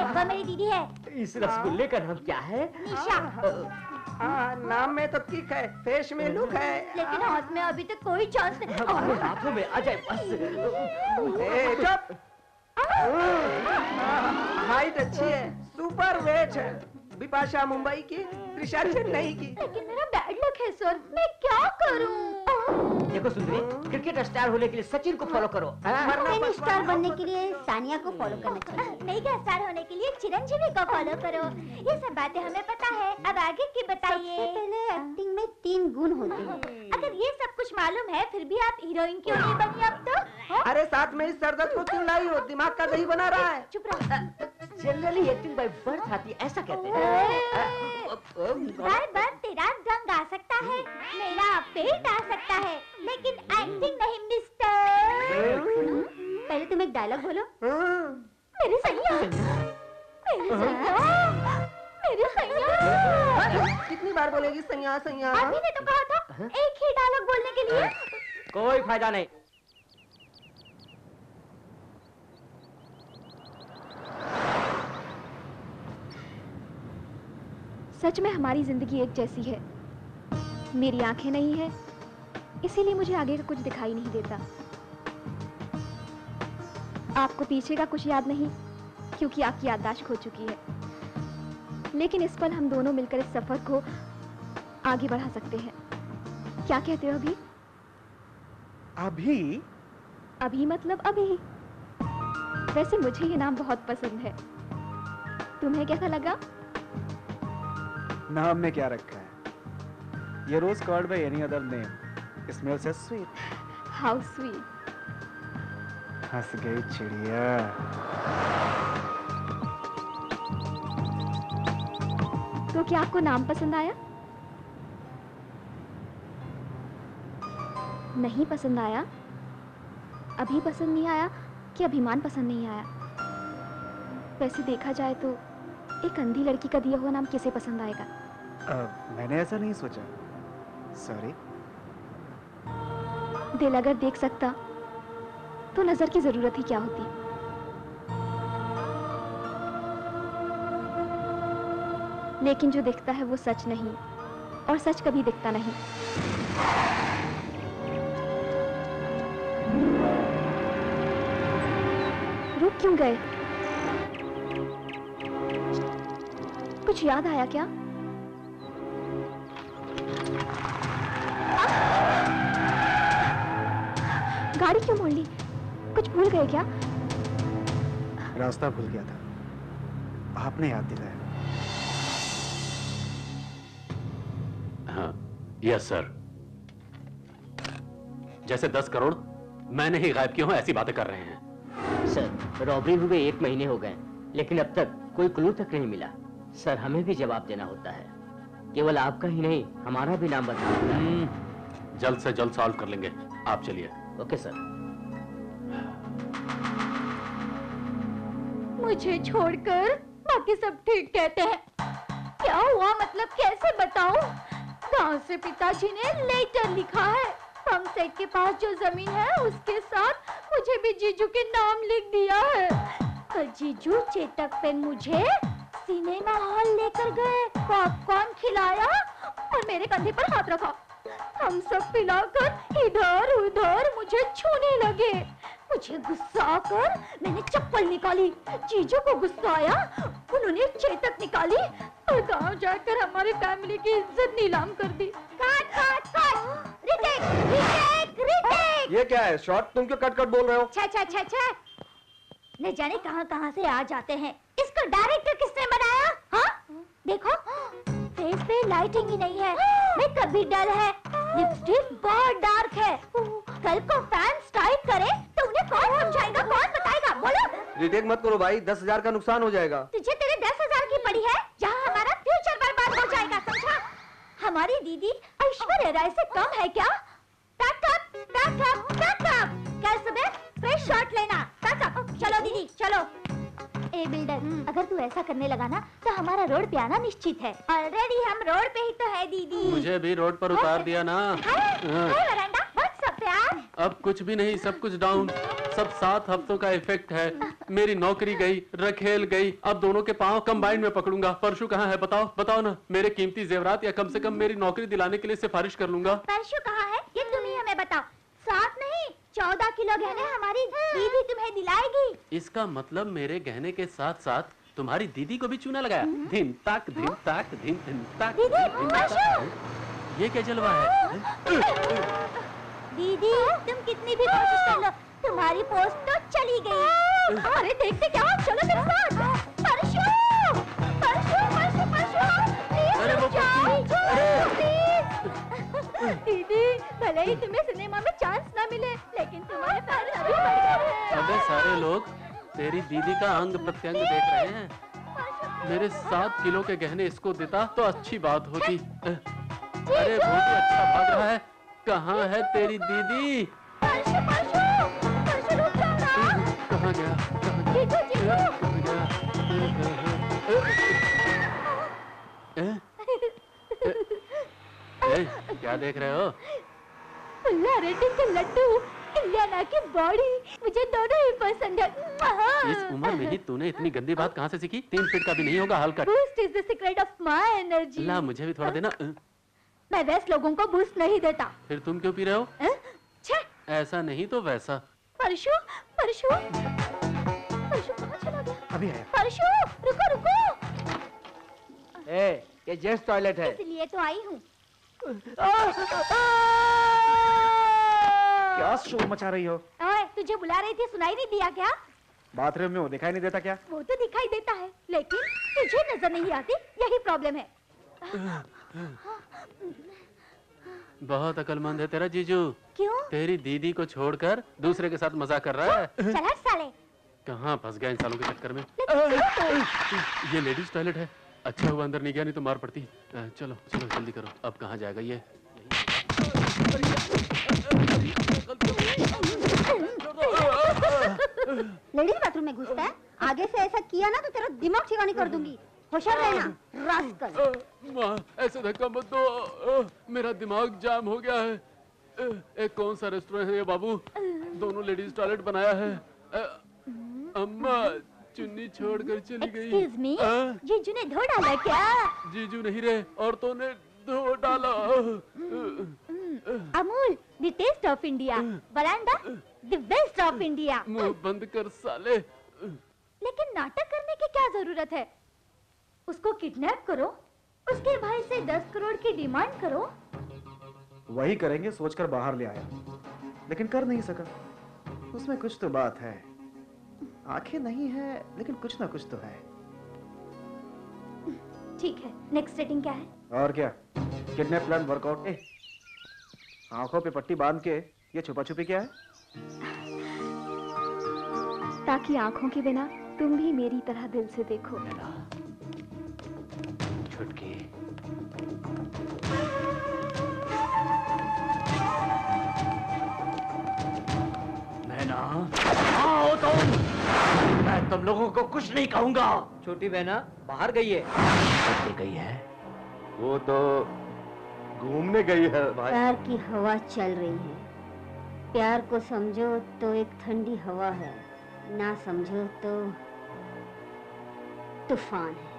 वो मेरी दीदी है। इस रसगुल्ले का नाम क्या है? निशा। नाम में तो ठीक है, फेस में लुक है, लेकिन हाथ में अभी तक कोई चांस नहीं। हाथों में आ जाए बस। चुप। हाइट अच्छी है, सुपर वेट है। बिपाशा मुंबई की, त्रिशा चेन्नई की। लेकिन मेरा बैड लक है सर, मैं क्या करूं? देखो सुंदरी, क्रिकेट स्टार होने के लिए सचिन को फॉलो करो। टेनिस स्टार बनने के लिए सानिया को फॉलो करना चाहिए। मेगा स्टार होने के लिए चिरंजीवी को फॉलो करो। ये सब बातें हमें पता है, अब आगे की बताइए। सबसे पहले एक्टिंग में 3 गुण होते हैं। अगर ये सब कुछ मालूम है, फिर भी आप हीरोइन क्यों नहीं बनी अब तो? अरे साथ में इस सरदर्द को क्यों लाई हो? दिमाग का दही बना रहा है। चुप रहो। जनरली एक्टिंग बाय बर्थ आती है, ऐसा कहते हैं। बार बार तेरा रंग आ सकता है, मेरा पेट आ सकता है, लेकिन एक्टिंग नहीं मिस्टर। पहले तुम एक डायलॉग बोलो। मेरी सैया, मेरी सैया, मेरी सैया। कितनी बार बोलेगी सैया सैया? अभी ने तो कहा था एक ही डायलॉग बोलने के लिए। कोई फायदा नहीं। सच में हमारी जिंदगी एक जैसी है। मेरी आंखें नहीं है, इसीलिए मुझे आगे का कुछ दिखाई नहीं देता। आपको पीछे का कुछ याद नहीं, क्योंकि आपकी याददाश्त खो चुकी है। लेकिन इस पल हम दोनों मिलकर इस सफर को आगे बढ़ा सकते हैं। क्या कहते हो अभी? अभी? अभी मतलब अभी। वैसे मुझे ये नाम बहुत पसंद है। तुम्हें कैसा लगा? नाम में क्या रखा है? ये rose called by any other name smells as sweet. How sweet. हंस गई चिड़िया। तो क्या आपको नाम पसंद आया? नहीं पसंद आया? अभी पसंद नहीं आया कि अभिमान पसंद नहीं आया? वैसे देखा जाए तो एक अंधी लड़की का दिया हुआ नाम किसे पसंद आएगा? मैंने ऐसा नहीं सोचा, सॉरी। दिल अगर देख सकता तो नजर की जरूरत ही क्या होती। लेकिन जो दिखता है वो सच नहीं, और सच कभी दिखता नहीं। रुक क्यों गए? कुछ याद आया क्या? गाड़ी क्यों मोड़ ली? कुछ भूल गए क्या? रास्ता भूल गया था, आपने याद दिलाया। हाँ, यस सर। जैसे 10 करोड़ मैंने ही गायब किए हो, ऐसी बातें कर रहे हैं। सर, रॉबरी हुए 1 महीने हो गए, लेकिन अब तक कोई क्लू तक नहीं मिला। सर, हमें भी जवाब देना होता है। केवल आपका ही नहीं, हमारा भी नाम बताना होता है। जल्द से जल्द सॉल्व कर लेंगे, आप चलिए। Okay sir. मुझे छोड़कर बाकी सब ठीक कहते हैं। क्या हुआ मतलब कैसे बताऊं? गांव से पिताजी ने लेटर लिखा है। पंप सेट के पास जो जमीन है उसके साथ मुझे भी जीजू के नाम लिख दिया है। पर जीजू चेतक पे मुझे सिनेमा हॉल लेकर गए, पॉपकॉर्न खिलाया और मेरे कंधे पर हाथ रखा। हम सब पिलाकर इधर उधर मुझे छूने लगे। मुझे गुस्सा आकर मैंने चप्पल निकाली। जीजू को गुस्सा आया, उन्होंने चेतक निकाली और गांव जाकर हमारी फैमिली की इज्जत नीलाम कर दी। काट काट काट, रिटेक रिटेक रिटेक। ये क्या है शॉट? तुम क्यों कट कट बोल रहे हो? छे छे छे छे, न जाने कहां से आ जाते हैं। इसको डायरेक्टर किसने बनाया? हाँ देखो, फेस पे लाइटिंग ही नहीं है, मेकअप भी डल है, लिपस्टिक बहुत डार्क है। कल को फैंस टाइप करे तो उन्हें कौन समझाएगा, कौन बताएगा? बोलो। रिटेक मत करो भाई, 10,000 का नुकसान हो जाएगा। तुझे तेरे 10,000 की पड़ी है, जहाँ हमारा फ्यूचर बर्बाद हो जाएगा, समझा? हमारी दीदी ऐश्वर्या राय से कम है क्या? कल सुबह फ्रेश शॉट लेना। चलो दीदी चलो। ए बिल्डर, अगर तू ऐसा करने लगा ना तो हमारा रोड पे आना निश्चित है। ऑलरेडी हम रोड पे ही तो है दीदी। मुझे भी रोड पर उतार दिया ना। वरांडा, व्हाट्स अप यार? अब कुछ भी नहीं, सब कुछ डाउन। सब 7 हफ्तों का इफेक्ट है। मेरी नौकरी गई, रखेल गई, अब दोनों के पांव कंबाइन में पकड़ूंगा। परशु कहाँ है? बताओ बताओ ना। मेरे कीमती जेवरात या कम से कम मेरी नौकरी दिलाने के लिए सिफारिश कर लूंगा। परशु कहाँ है ये तुम ही हमें बताओ। 7 नहीं 14 किलो गहने हमारी दीदी तुम्हें दिलाएगी। इसका मतलब मेरे गहने के साथ साथ तुम्हारी दीदी को भी चूना लगाया। धिन ताक धिन ताक धिन धिन ताक। ये क्या जलवा है? दीदी तुम कितनी भी कोशिश कर लो, तुम्हारी पोस्ट तो चली गई। अरे देखते क्या, चलो मेरे साथ। परशु परशु परशु परशु, अरे वो दीदी भले ही तुम्हें सिनेमा में चांस ना मिले, लेकिन तुम्हारे फैंस अभी बढ़ गए हैं। अबे सारे लोग तेरी दीदी का अंग प्रत्यंग देख रहे हैं। मेरे 7 किलो के गहने इसको देता तो अच्छी बात होती। अरे वो तो अच्छा भाग रहा है। कहाँ है तेरी दीदी? परशु परशु परशु रुक जाओ ना। कहाँ गया? क्या देख रहे हो? फुल्ला रेड्डी के लड्डू, इलियाना की बॉडी, मुझे दोनों ही पसंद है। इस उम्र में ही तूने इतनी गंदी बात कहाँ से सीखी? 3 फीट का भी नहीं होगा हल्का। Boost is the secret of my energy. ला मुझे भी थोड़ा देना। मैं वैसे लोगों को बूस्ट नहीं देता। फिर तुम क्यों पी रहे हो? छे, ऐसा नहीं तो वैसा। परशु परशु परशु कहाँ चला गया? अभी आया। परशु रुको रुको। ये जेंट्स टॉयलेट है। इसलिए तो आई हूँ। क्या शोर मचा रही हो? ओए, तुझे बुला रही थी, सुनाई नहीं दिया क्या? बाथरूम में हो, दिखाई नहीं देता क्या? वो तो दिखाई देता है, लेकिन तुझे नजर नहीं आती, यही प्रॉब्लम है। बहुत अकलमंद है तेरा जीजू। क्यों? तेरी दीदी को छोड़कर दूसरे के साथ मजाक कर रहा है। चल हट साले। कहाँ फंस गया इन सालों के चक्कर में। ये लेडीज टॉयलेट है। अच्छा हुआ अंदर नहीं गया, नहीं तो मार पड़ती। चलो चलो जल्दी करो। अब कहाँ जाएगा ये? लेडीज बाथरूम में घुसता है, आगे से ऐसा किया ना तो तेरा दिमाग ठिकाने कर दूंगी। होशियार रहना, रास्कल। माँ ऐसे धक्का मत दो, मेरा दिमाग जाम हो गया है। एक कौन सा रेस्टोरेंट है ये बाबू? दोनों लेडीज टॉयलेट बनाया है। अम्मा चुन्नी छोड़कर चली गई। Excuse me, जीजू ने धो डाला क्या? जीजू नहीं रहे, औरतों ने धो डाला। Amul, the taste of India. Veranda, the best of India. मुंह बंद कर साले। लेकिन नाटक करने की क्या जरूरत है? उसको किडनैप करो, उसके भाई से 10 करोड़ की डिमांड करो। वही करेंगे सोचकर बाहर ले आया, लेकिन कर नहीं सका। उसमें कुछ तो बात है। आंखें नहीं है, लेकिन कुछ ना कुछ तो है। ठीक है, नेक्स्ट सेटिंग क्या है? और क्या, किडनैप प्लान वर्कआउट। आंखों पे पट्टी बांध के ये छुपा छुपी क्या है? ताकि आंखों के बिना तुम भी मेरी तरह दिल से देखो। छुटकी। बहना, आओ तुम। मैं तुम लोगों को कुछ नहीं कहूंगा। छोटी बहना बाहर गई है। कब गई है? वो तो घूमने गई है भाई। प्यार की हवा चल रही है। प्यार को समझो तो एक ठंडी हवा है, ना समझो तो तूफान है।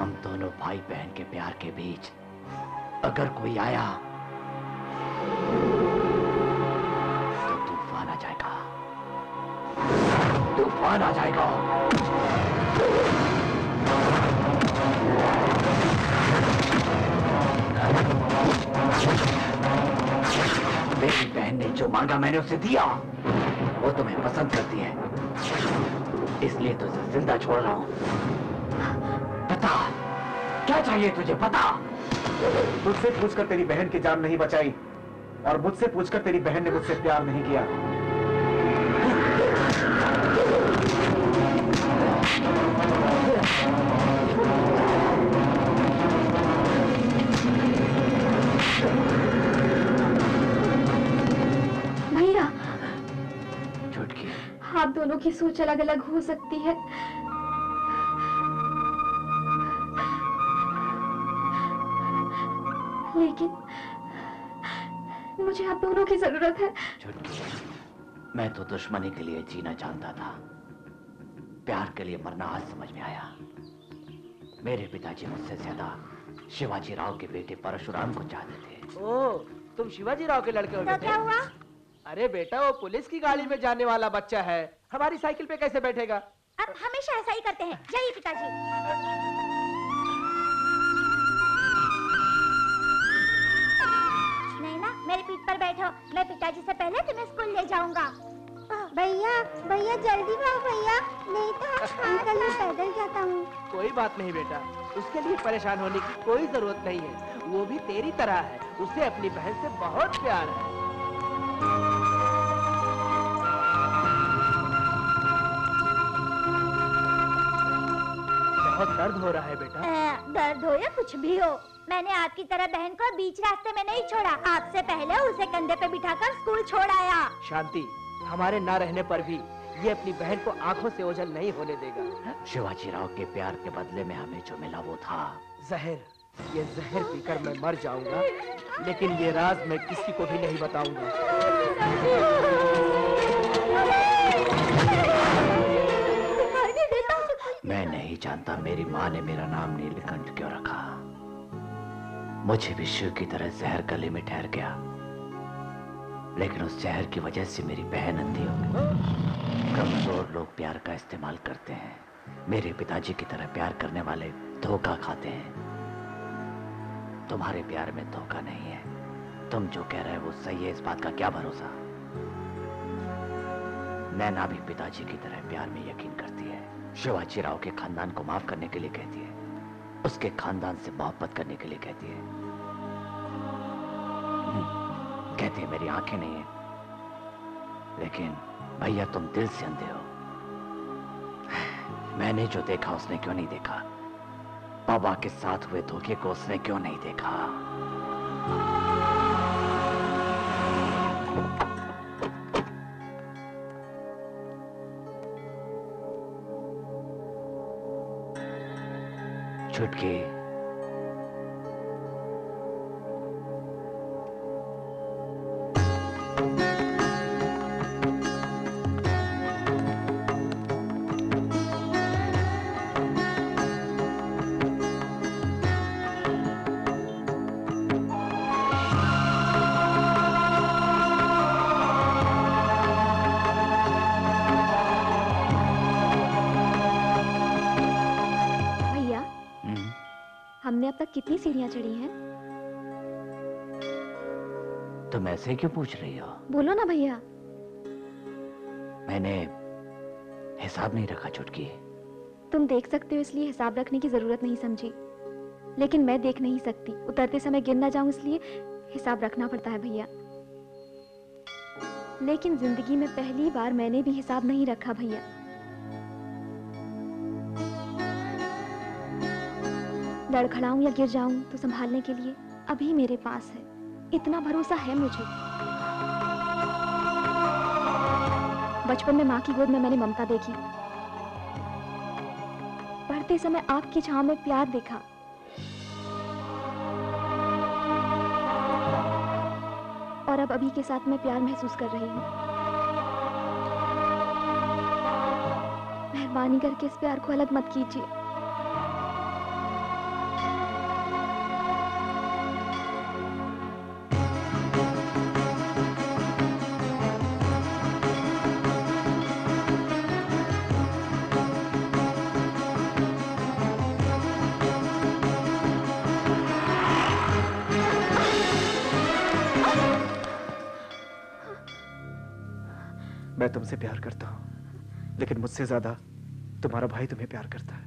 हम दोनों भाई बहन के प्यार के बीच अगर कोई आया तो तूफान आ जाएगा, तूफान आ जाएगा। मेरी बहन ने जो मांगा मैंने उसे दिया, वो तुम्हें पसंद करती है, इसलिए तुझे जिंदा छोड़ रहा हूं। बता क्या चाहिए तुझे, बता। तुझसे पूछकर तेरी बहन की जान नहीं बचाई और मुझसे पूछकर तेरी बहन ने मुझसे प्यार नहीं किया। भैया, चुटकी, आप दोनों की सोच अलग अलग हो सकती है, लेकिन मुझे आप दोनों की जरूरत है। चुटकी, मैं तो दुश्मनी के लिए जीना जानता था, प्यार के लिए मरना आज समझ में आया। मेरे पिताजी मुझसे ज्यादा शिवाजी राव के बेटे परशुराम को चाहते थे। ओह, तुम शिवाजी राव के लड़के हो तो बेटे? क्या हुआ? अरे बेटा, वो पुलिस की गाड़ी में जाने वाला बच्चा है, हमारी साइकिल पे कैसे बैठेगा? अब हमेशा ऐसा ही करते हैं। जाइए पिताजी। नैना, मेरे पीठ पर बैठो, मैं पिताजी से पहले तुम्हें स्कूल ले जाऊंगा। भैया, भैया जल्दी आओ भैया, नहीं तो अंकल मैं पैदल जाता हूँ। कोई बात नहीं बेटा, उसके लिए परेशान होने की कोई जरूरत नहीं है, वो भी तेरी तरह है, उसे अपनी बहन से बहुत प्यार है। बहुत दर्द हो रहा है बेटा। दर्द हो या कुछ भी हो, मैंने आपकी तरह बहन को बीच रास्ते में नहीं छोड़ा। आपसे पहले उसे कंधे पे बिठाकर स्कूल छोड़ आया। शांति, हमारे ना रहने पर भी ये अपनी बहन को आंखों से ओझल नहीं होने देगा। शिवाजी राव के प्यार के बदले में हमें जो मिला वो था जहर। ये जहर पीकर मैं मर जाऊंगा, लेकिन ये राज मैं किसी को भी नहीं बताऊंगा। मैं नहीं जानता मेरी माँ ने मेरा नाम नीलकंठ क्यों रखा। मुझे भी शिव की तरह जहर गले में ठहर गया, लेकिन उस जहर की वजह से मेरी बहन अंधी हो गई। कमजोर लोग प्यार का इस्तेमाल करते हैं, मेरे पिताजी की तरह प्यार करने वाले धोखा खाते हैं। तुम्हारे प्यार में धोखा नहीं है, तुम जो कह रहे हो वो सही है, इस बात का क्या भरोसा। नैना भी पिताजी की तरह प्यार में यकीन करती है, शिवाजी राव के खानदान को माफ करने के लिए कहती है, उसके खानदान से मोहब्बत करने के लिए कहती है। कहती है मेरी आंखें नहीं है, लेकिन भैया तुम दिल से अंधे हो। मैंने जो देखा उसने क्यों नहीं देखा, बाबा के साथ हुए धोखे को उसने क्यों नहीं देखा। चुटकी, हमने अब तक कितनी सीढ़ियां चढ़ी हैं? तुम ऐसे क्यों पूछ रही हो? बोलो ना भैया। मैंने हिसाब नहीं रखा चुटकी। तुम देख सकते हो इसलिए हिसाब रखने की जरूरत नहीं समझी, लेकिन मैं देख नहीं सकती, उतरते समय गिर ना जाऊं इसलिए हिसाब रखना पड़ता है भैया। लेकिन जिंदगी में पहली बार मैंने भी हिसाब नहीं रखा भैया। लड़खड़ाऊं या गिर जाऊं तो संभालने के लिए अभी मेरे पास है, इतना भरोसा है मुझे। बचपन में माँ की गोद में मैंने ममता देखी, पढ़ते समय आँख की छांव में प्यार देखा, और अब अभी के साथ मैं प्यार महसूस कर रही हूँ। मेहरबानी करके इस प्यार को अलग मत कीजिए। मैं तुमसे प्यार करता हूं, लेकिन मुझसे ज्यादा तुम्हारा भाई तुम्हें प्यार करता है।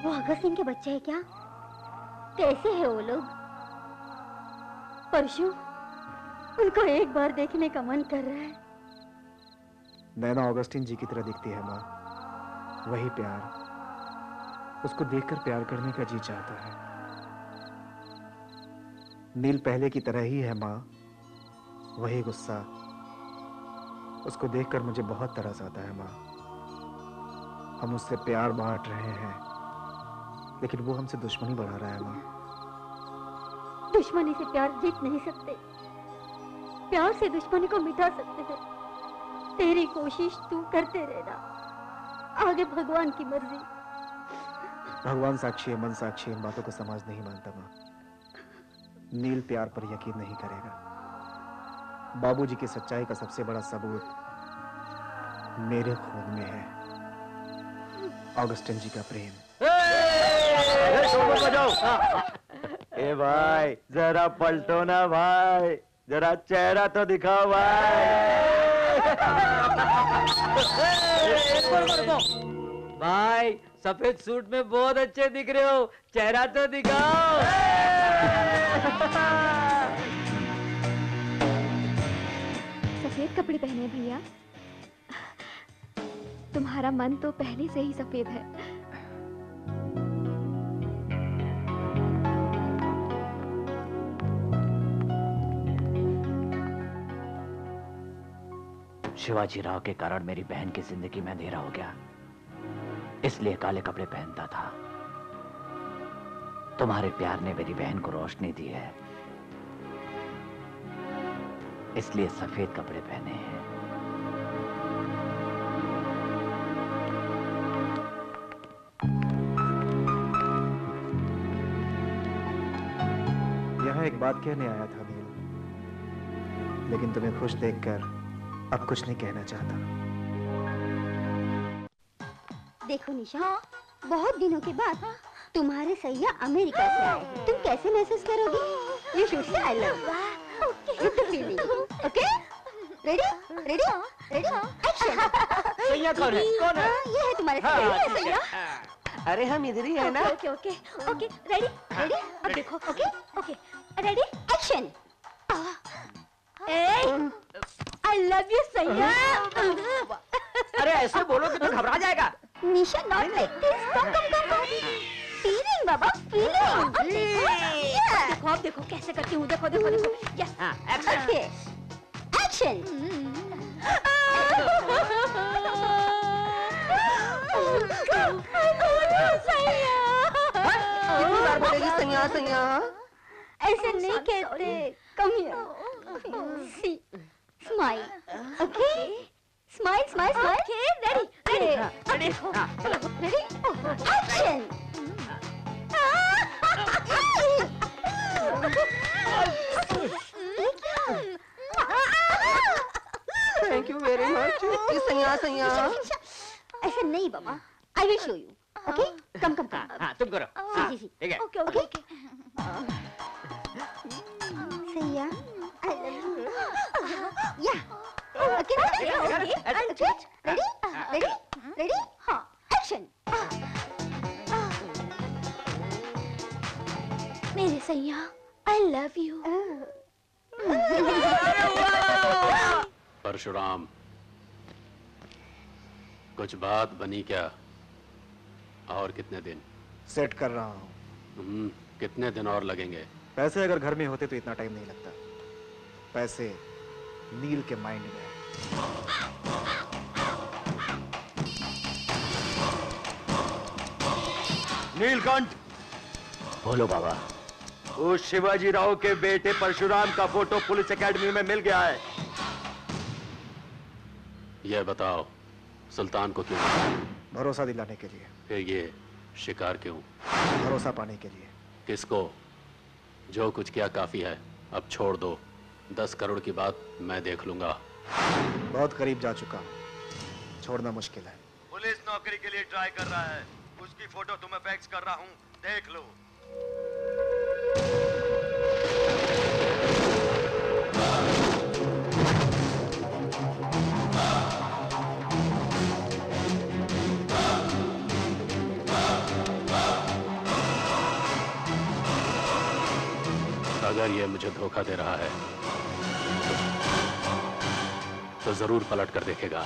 वो अगस्त सिंह के बच्चे हैं क्या? कैसे है वो लोग? परशु, उनको एक बार देखने का मन कर रहा है। नैना ऑगस्टिन जी की तरह दिखती है माँ, वही प्यार, उसको देखकर प्यार करने का जी चाहता है। नील पहले की तरह ही है माँ, वही गुस्सा, उसको देखकर मुझे बहुत तरस आता है माँ। हम उससे प्यार बांट रहे हैं, लेकिन वो हमसे दुश्मनी बढ़ा रहा है माँ। दुश्मनी से प्यार जीत नहीं सकते, प्यार से दुश्मनी को मिटा सकते हैं। तेरी कोशिश तू करते रहना, आगे भगवान की मर्जी। भगवान साक्षी है, मन साक्षी है, इन बातों को समाज नहीं मानता माँ। नील प्यार पर यकीन नहीं करेगा। बाबूजी की सच्चाई का सबसे बड़ा सबूत मेरे खून में है, ऑगस्टिन जी का प्रेम। ए भाई जरा पलटो ना भाई, जरा चेहरा तो दिखाओ भाई। भाई सफेद सूट में बहुत अच्छे दिख रहे हो, चेहरा तो दिखाओ। सफेद कपड़े पहने भैया, तुम्हारा मन तो पहले से ही सफेद है। शिवाजी राव के कारण मेरी बहन की जिंदगी में अंधेरा हो गया, इसलिए काले कपड़े पहनता था। तुम्हारे प्यार ने मेरी बहन को रोशनी दी है, इसलिए सफेद कपड़े पहने हैं। यहाँ एक बात कहने आया था नील, लेकिन तुम्हें खुश देखकर अब कुछ नहीं कहना चाहता। देखो निशा, बहुत दिनों के बाद तुम्हारे सैया अमेरिका से आए हैं। तुम कैसे महसूस करोगी? You should say I love you. With the feeling. Okay? Ready? Ready? Ready? Action. सैया कौन है? कौन है? ये है तुम्हारे सैया। अरे हम इधर ही है ना। Okay okay okay ready ready अब देखो okay okay ready action I love you सैया अरे ऐसे बोलोगे तो घबरा जाएगा। Nisha not like this come come come feeling बाबा फीलिंग देखो अब देखो कैसे करती हूँ देखो देखो देखो यस ओके एक्शन कितनी बार बोलेगी सैया सैया? ऐसे नहीं कहते come here see smile okay smile smile smile okay ready ready देखो ready action thank you very much. सैया सैया ऐसे नहीं बाबा I will show you okay come come come हाँ तुम करो। जी जी ठीक है। ओके ओके ओके सैया आई लव यू या okay okay ready ready ready हाँ एक्शन मेरे सैया आई लव यू परशुराम, कुछ बात बनी क्या? और कितने दिन? सेट कर रहा हूँ। कितने दिन और लगेंगे? पैसे अगर घर में होते तो इतना टाइम नहीं लगता। पैसे नील के माइंड में है। नीलकंठ, बोलो बाबा। उस शिवाजी राव के बेटे परशुराम का फोटो पुलिस एकेडमी में मिल गया है। यह बताओ, सुल्तान को क्यों? भरोसा दिलाने के लिए। फिर ये शिकार क्यों? भरोसा पाने के लिए। किसको? जो कुछ किया काफी है, अब छोड़ दो। 10 करोड़ की बात मैं देख लूंगा। बहुत करीब जा चुका हूँ, छोड़ना मुश्किल है। पुलिस नौकरी के लिए ट्राई कर रहा है, उसकी फोटो तुम्हें फैक्स कर रहा हूँ, देख लो। अगर ये मुझे धोखा दे रहा है तो जरूर पलट कर देखेगा।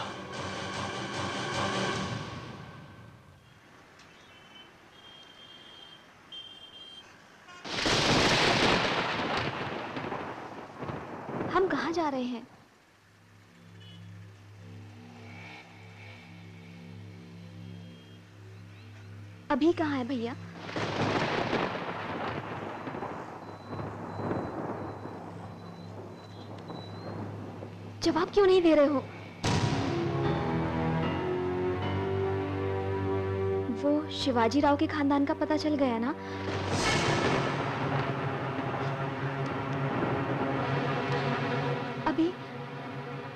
हम कहाँ जा रहे हैं? अभी कहाँ है भैया? जवाब क्यों नहीं दे रहे हो? वो शिवाजी राव के खानदान का पता चल गया ना?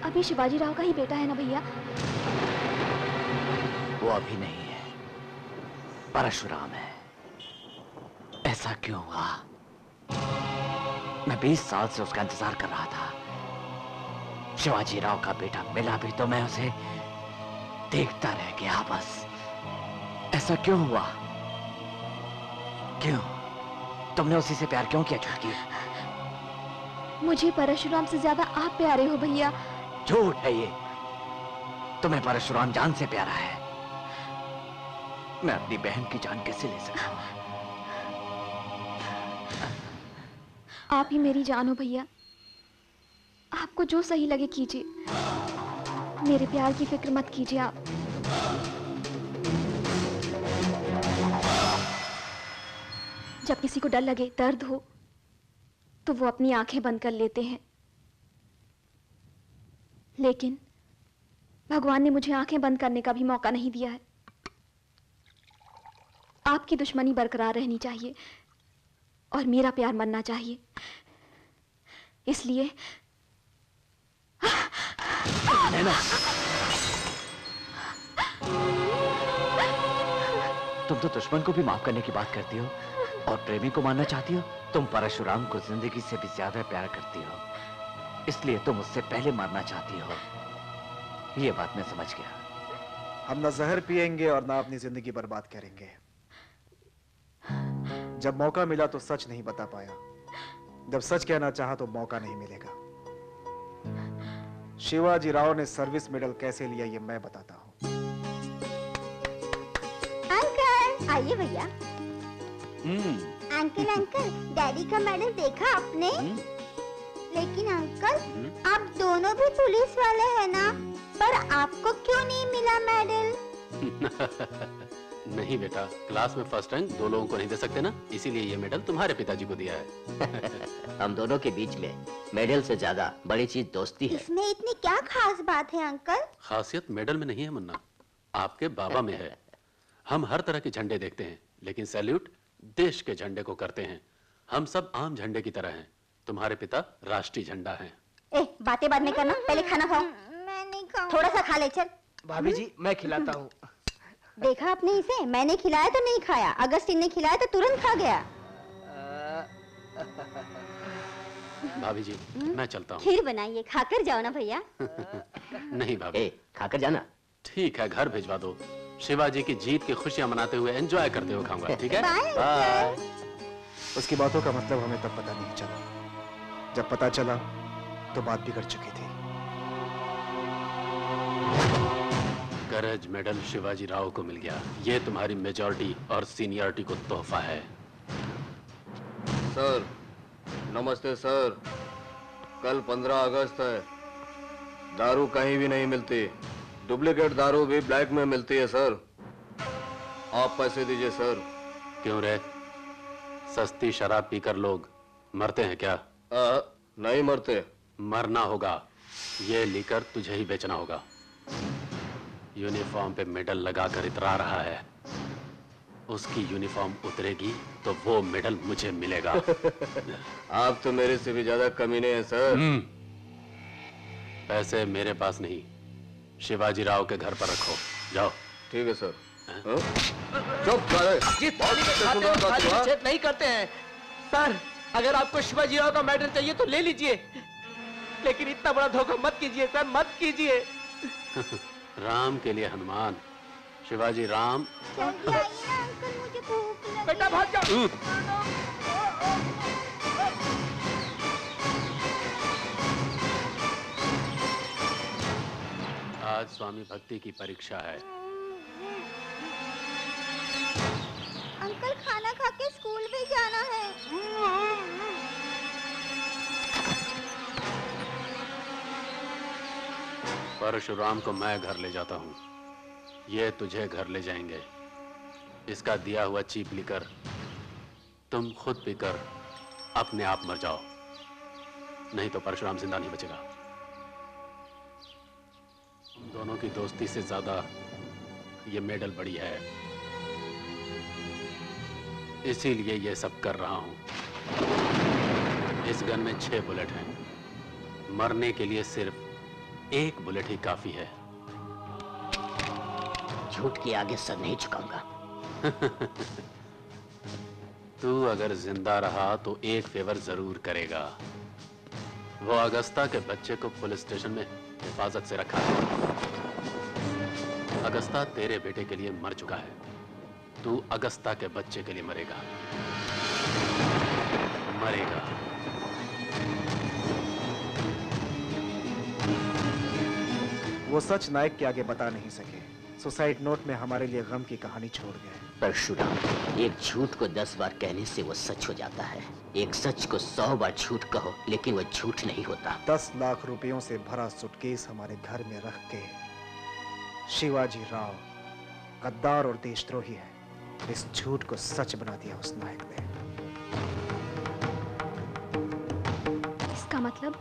अभी शिवाजी राव का ही बेटा है ना भैया? वो अभी नहीं है, परशुराम है। ऐसा क्यों हुआ? मैं 20 साल से उसका इंतजार कर रहा था। शिवाजी राव का बेटा मिला भी तो मैं उसे देखता रह गया बस। ऐसा क्यों हुआ? क्यों? तुमने उसी से प्यार क्यों किया छुटकी? मुझे परशुराम से ज्यादा आप प्यारे हो भैया। झूठ है ये। तुम्हें परशुराम जान से प्यारा है। मैं अपनी बहन की जान कैसे ले सकता हूं? आप ही मेरी जान हो भैया। आपको जो सही लगे कीजिए। मेरे प्यार की फिक्र मत कीजिए आप। जब किसी को डर लगे, दर्द हो, तो वो अपनी आंखें बंद कर लेते हैं। लेकिन भगवान ने मुझे आंखें बंद करने का भी मौका नहीं दिया है। आपकी दुश्मनी बरकरार रहनी चाहिए और मेरा प्यार मरना चाहिए। इसलिए तुम तो दुश्मन को भी माफ करने की बात करती हो और प्रेमी को मारना चाहती हो। तुम परशुराम को जिंदगी से भी ज्यादा प्यार करती हो, इसलिए तुम उससे पहले मारना चाहती हो। ये बात मैं समझ गया। हम ना जहर पिएंगे और ना अपनी जिंदगी बर्बाद करेंगे। जब मौका मिला तो सच नहीं बता पाया, जब सच कहना चाहा तो मौका नहीं मिलेगा। शिवाजी राव ने सर्विस मेडल कैसे लिया ये मैं बताता हूँ। अंकल आइए भैया। अंकल अंकल डैडी का मेडल देखा आपने? लेकिन अंकल आप दोनों भी पुलिस वाले हैं ना, पर आपको क्यों नहीं मिला मेडल? नहीं बेटा, क्लास में फर्स्ट रैंक 2 लोगों को नहीं दे सकते ना, इसीलिए ये मेडल तुम्हारे पिताजी को दिया है। हम दोनों के बीच में मेडल से ज्यादा बड़ी चीज दोस्ती है। इसमें इतनी क्या खास बात है अंकल? खासियत मेडल में नहीं है मुन्ना, आपके बाबा में है। हम हर तरह के झंडे देखते हैं, लेकिन सैल्यूट देश के झंडे को करते हैं। हम सब आम झंडे की तरह हैं। तुम्हारे पिता राष्ट्रीय झंडा हैं। बातें बाद में करना, पहले खाना खाओ। मैं नहीं खाऊं। थोड़ा सा खा ले चल। भाभी जी मैं खिलाता हूँ। देखा आपने इसे? मैंने खिलाया तो नहीं खाया, अगस्टिन ने खिलाया तो तुरंत खा गया। भाभी जी मैं चलता हूँ। खीर बनाइए, खाकर जाओ ना भैया। नहीं भाभी। खाकर जाना। ठीक है, घर भिजवा दो। शिवाजी की जीत की खुशियां मनाते हुए एंजॉय करते हुए खाऊंगा, ठीक है? बाय। उसकी बातों का मतलब हमें तब पता नहीं चला, जब पता चला तो बात बिगड़ चुकी थी। करेज मेडल शिवाजी राव को मिल गया। ये तुम्हारी मेजॉरिटी और सीनियरिटी को तोहफा है। सर नमस्ते सर। कल 15 अगस्त है। दारू कहीं भी नहीं मिलती। डुप्लीकेट दारू भी ब्लैक में मिलती है सर। आप पैसे दीजिए सर। क्यों रे, सस्ती शराब पीकर लोग मरते हैं क्या? नहीं मरते। मरना होगा। ये लीकर तुझे ही बेचना होगा। यूनिफॉर्म पे मेडल लगाकर इतरा रहा है, उसकी यूनिफॉर्म उतरेगी तो वो मेडल मुझे मिलेगा। आप तो मेरे से भी ज्यादा कमीने हैं सर। पैसे मेरे पास नहीं, शिवाजी राव के घर पर रखो। जाओ। ठीक है सर। चुप साले। जिस थाली में खाते हैं, उस थाली में छेद नहीं करते हैं। सर, अगर आपको शिवाजी राव का मेडल चाहिए तो ले लीजिए, लेकिन इतना बड़ा धोखा मत कीजिए सर, मत कीजिए। राम के लिए हनुमान, शिवाजी राम। जल्दी आइए ना अंकल, मुझे भूख लगी। बेटा भाग जाओ। आज स्वामी भक्ति की परीक्षा है। अंकल खाना खा के स्कूल भी जाना है। परशुराम को मैं घर ले जाता हूँ, ये तुझे घर ले जाएंगे। इसका दिया हुआ चीप लेकर तुम खुद पीकर अपने आप मर जाओ, नहीं तो परशुराम जिंदा नहीं बचेगा। दोनों की दोस्ती से ज्यादा ये मेडल बड़ी है, इसीलिए ये सब कर रहा हूं। इस गन में 6 बुलेट हैं, मरने के लिए सिर्फ 1 बुलेट ही काफी है। झूठ के आगे सर नहीं झुकाऊंगा। तू अगर जिंदा रहा तो एक फेवर जरूर करेगा। वो अगस्ता के बच्चे को पुलिस स्टेशन में हिफाजत से रखा है। अगस्ता तेरे बेटे के लिए मर चुका है, तू अगस्ता के बच्चे के लिए मरेगा। मरेगा। वो सच नायक के आगे बता नहीं सके, सुसाइड नोट में हमारे लिए गम की कहानी छोड़ गए। परशुराम, एक झूठ को 10 बार कहने से वो सच हो जाता है। एक सच को 100 बार झूठ कहो, लेकिन वो झूठ नहीं होता। 10 लाख रुपयों से भरा सूटकेस हमारे घर में रख के शिवाजी राव गद्दार और देशद्रोही है, इस झूठ को सच बना दिया उस नायक ने। इसका मतलब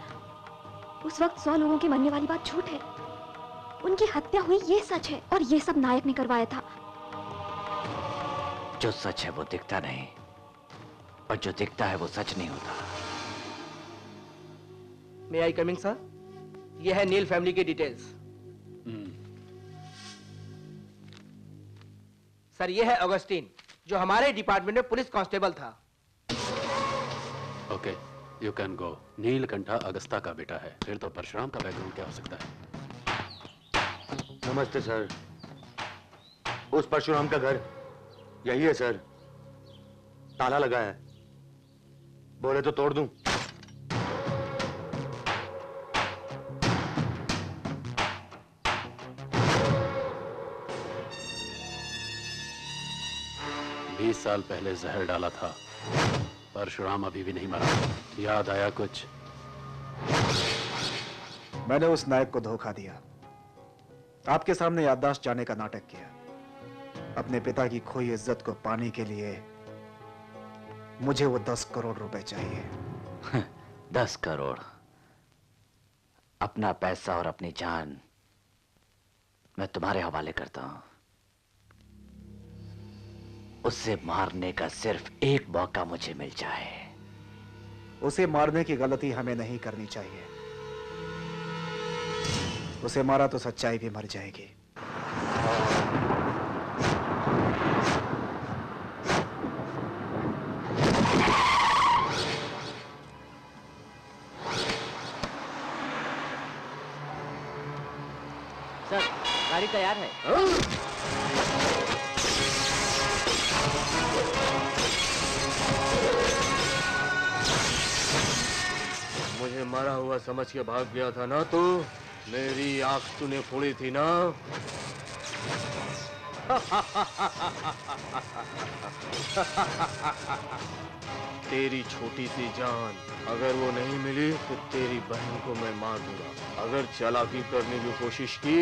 उस वक्त 100 लोगों की मरने वाली बात झूठ है, उनकी हत्या हुई ये सच है, और ये सब नायक ने करवाया था। जो सच है वो दिखता नहीं, और जो दिखता है वो सच नहीं होता। May I coming sir? ये है नील फैमिली की डिटेल्स। सर, ये है ऑगस्टीन, जो हमारे डिपार्टमेंट में पुलिस कांस्टेबल था। Okay, you can go. Neelkantha अगस्ता का बेटा है, फिर तो परशुराम का बैकग्राउंड क्या हो सकता है? नमस्ते सर। उस परशुराम का घर यही है सर। ताला लगा है, बोले तो तोड़ दूं। बीस साल पहले जहर डाला था, परशुराम अभी भी नहीं मरा। याद आया कुछ? मैंने उस नायक को धोखा दिया, आपके सामने याददाश्त जाने का नाटक किया। अपने पिता की खोई इज्जत को पाने के लिए मुझे वो 10 करोड़ रुपए चाहिए। 10 करोड़? अपना पैसा और अपनी जान मैं तुम्हारे हवाले करता हूं। उसे मारने का सिर्फ एक मौका मुझे मिल जाए। उसे मारने की गलती हमें नहीं करनी चाहिए। उसे मारा तो सच्चाई भी मर जाएगी। सर, गाड़ी तैयार है। मुझे मरा हुआ समझ के भाग गया था ना तू? मेरी आंख तूने फोड़ी थी ना? तेरी छोटी सी जान अगर वो नहीं मिली तो तेरी बहन को मैं मार दूंगा। अगर चालाकी करने की कोशिश की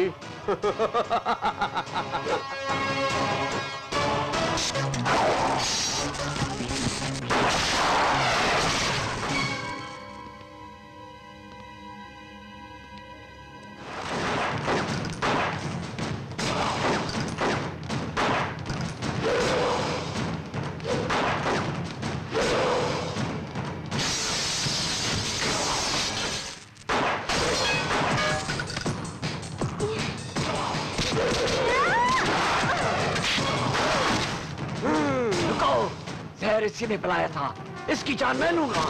इसी ने पिलाया था। इसकी जान मैं लूंगा।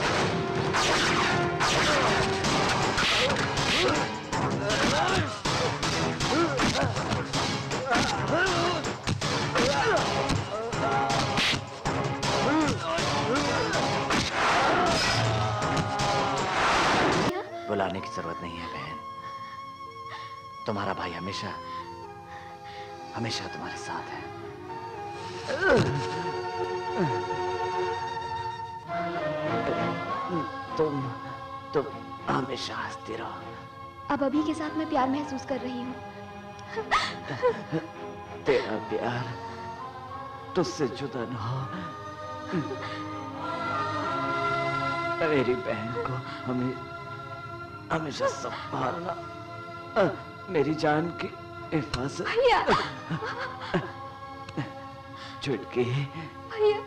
बुलाने की जरूरत नहीं है बहन। तुम्हारा भाई हमेशा हमेशा तुम्हारे साथ है। तुम हमेशा हंसती रहो। अब अभी के साथ मैं प्यार महसूस कर रही हूँ। तेरा प्यार तुझसे जुदा न हो। मेरी बहन को हमेशा संभालना। मेरी जान की हिफाजत। भैया चुटकी भैया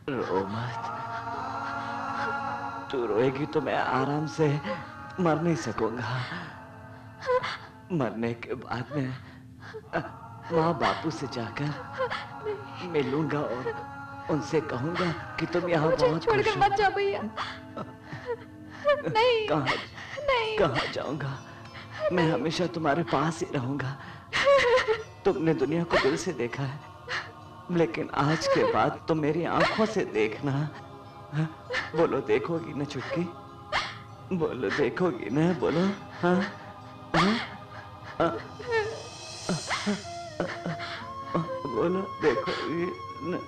रो मत। तू रोएगी तो मैं आराम से मर नहीं सकूंगा। मरने के बाद में माँ बापू से जाकर मिलूंगा और उनसे कहूंगा कि तुम यहाँ बहुत छोड़कर मत जाओ भैया। नहीं नहीं कहाँ जाऊंगा? मैं हमेशा तुम्हारे पास ही रहूंगा। तुमने दुनिया को दिल से देखा है, लेकिन आज के बाद तुम मेरी आंखों से देखना। बोलो देखोगी ना चुटकी? बोलो देखोगी ना? बोलो हाँ बोलो देखोगी ना?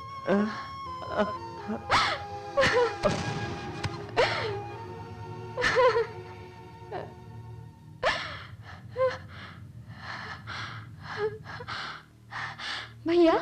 भैया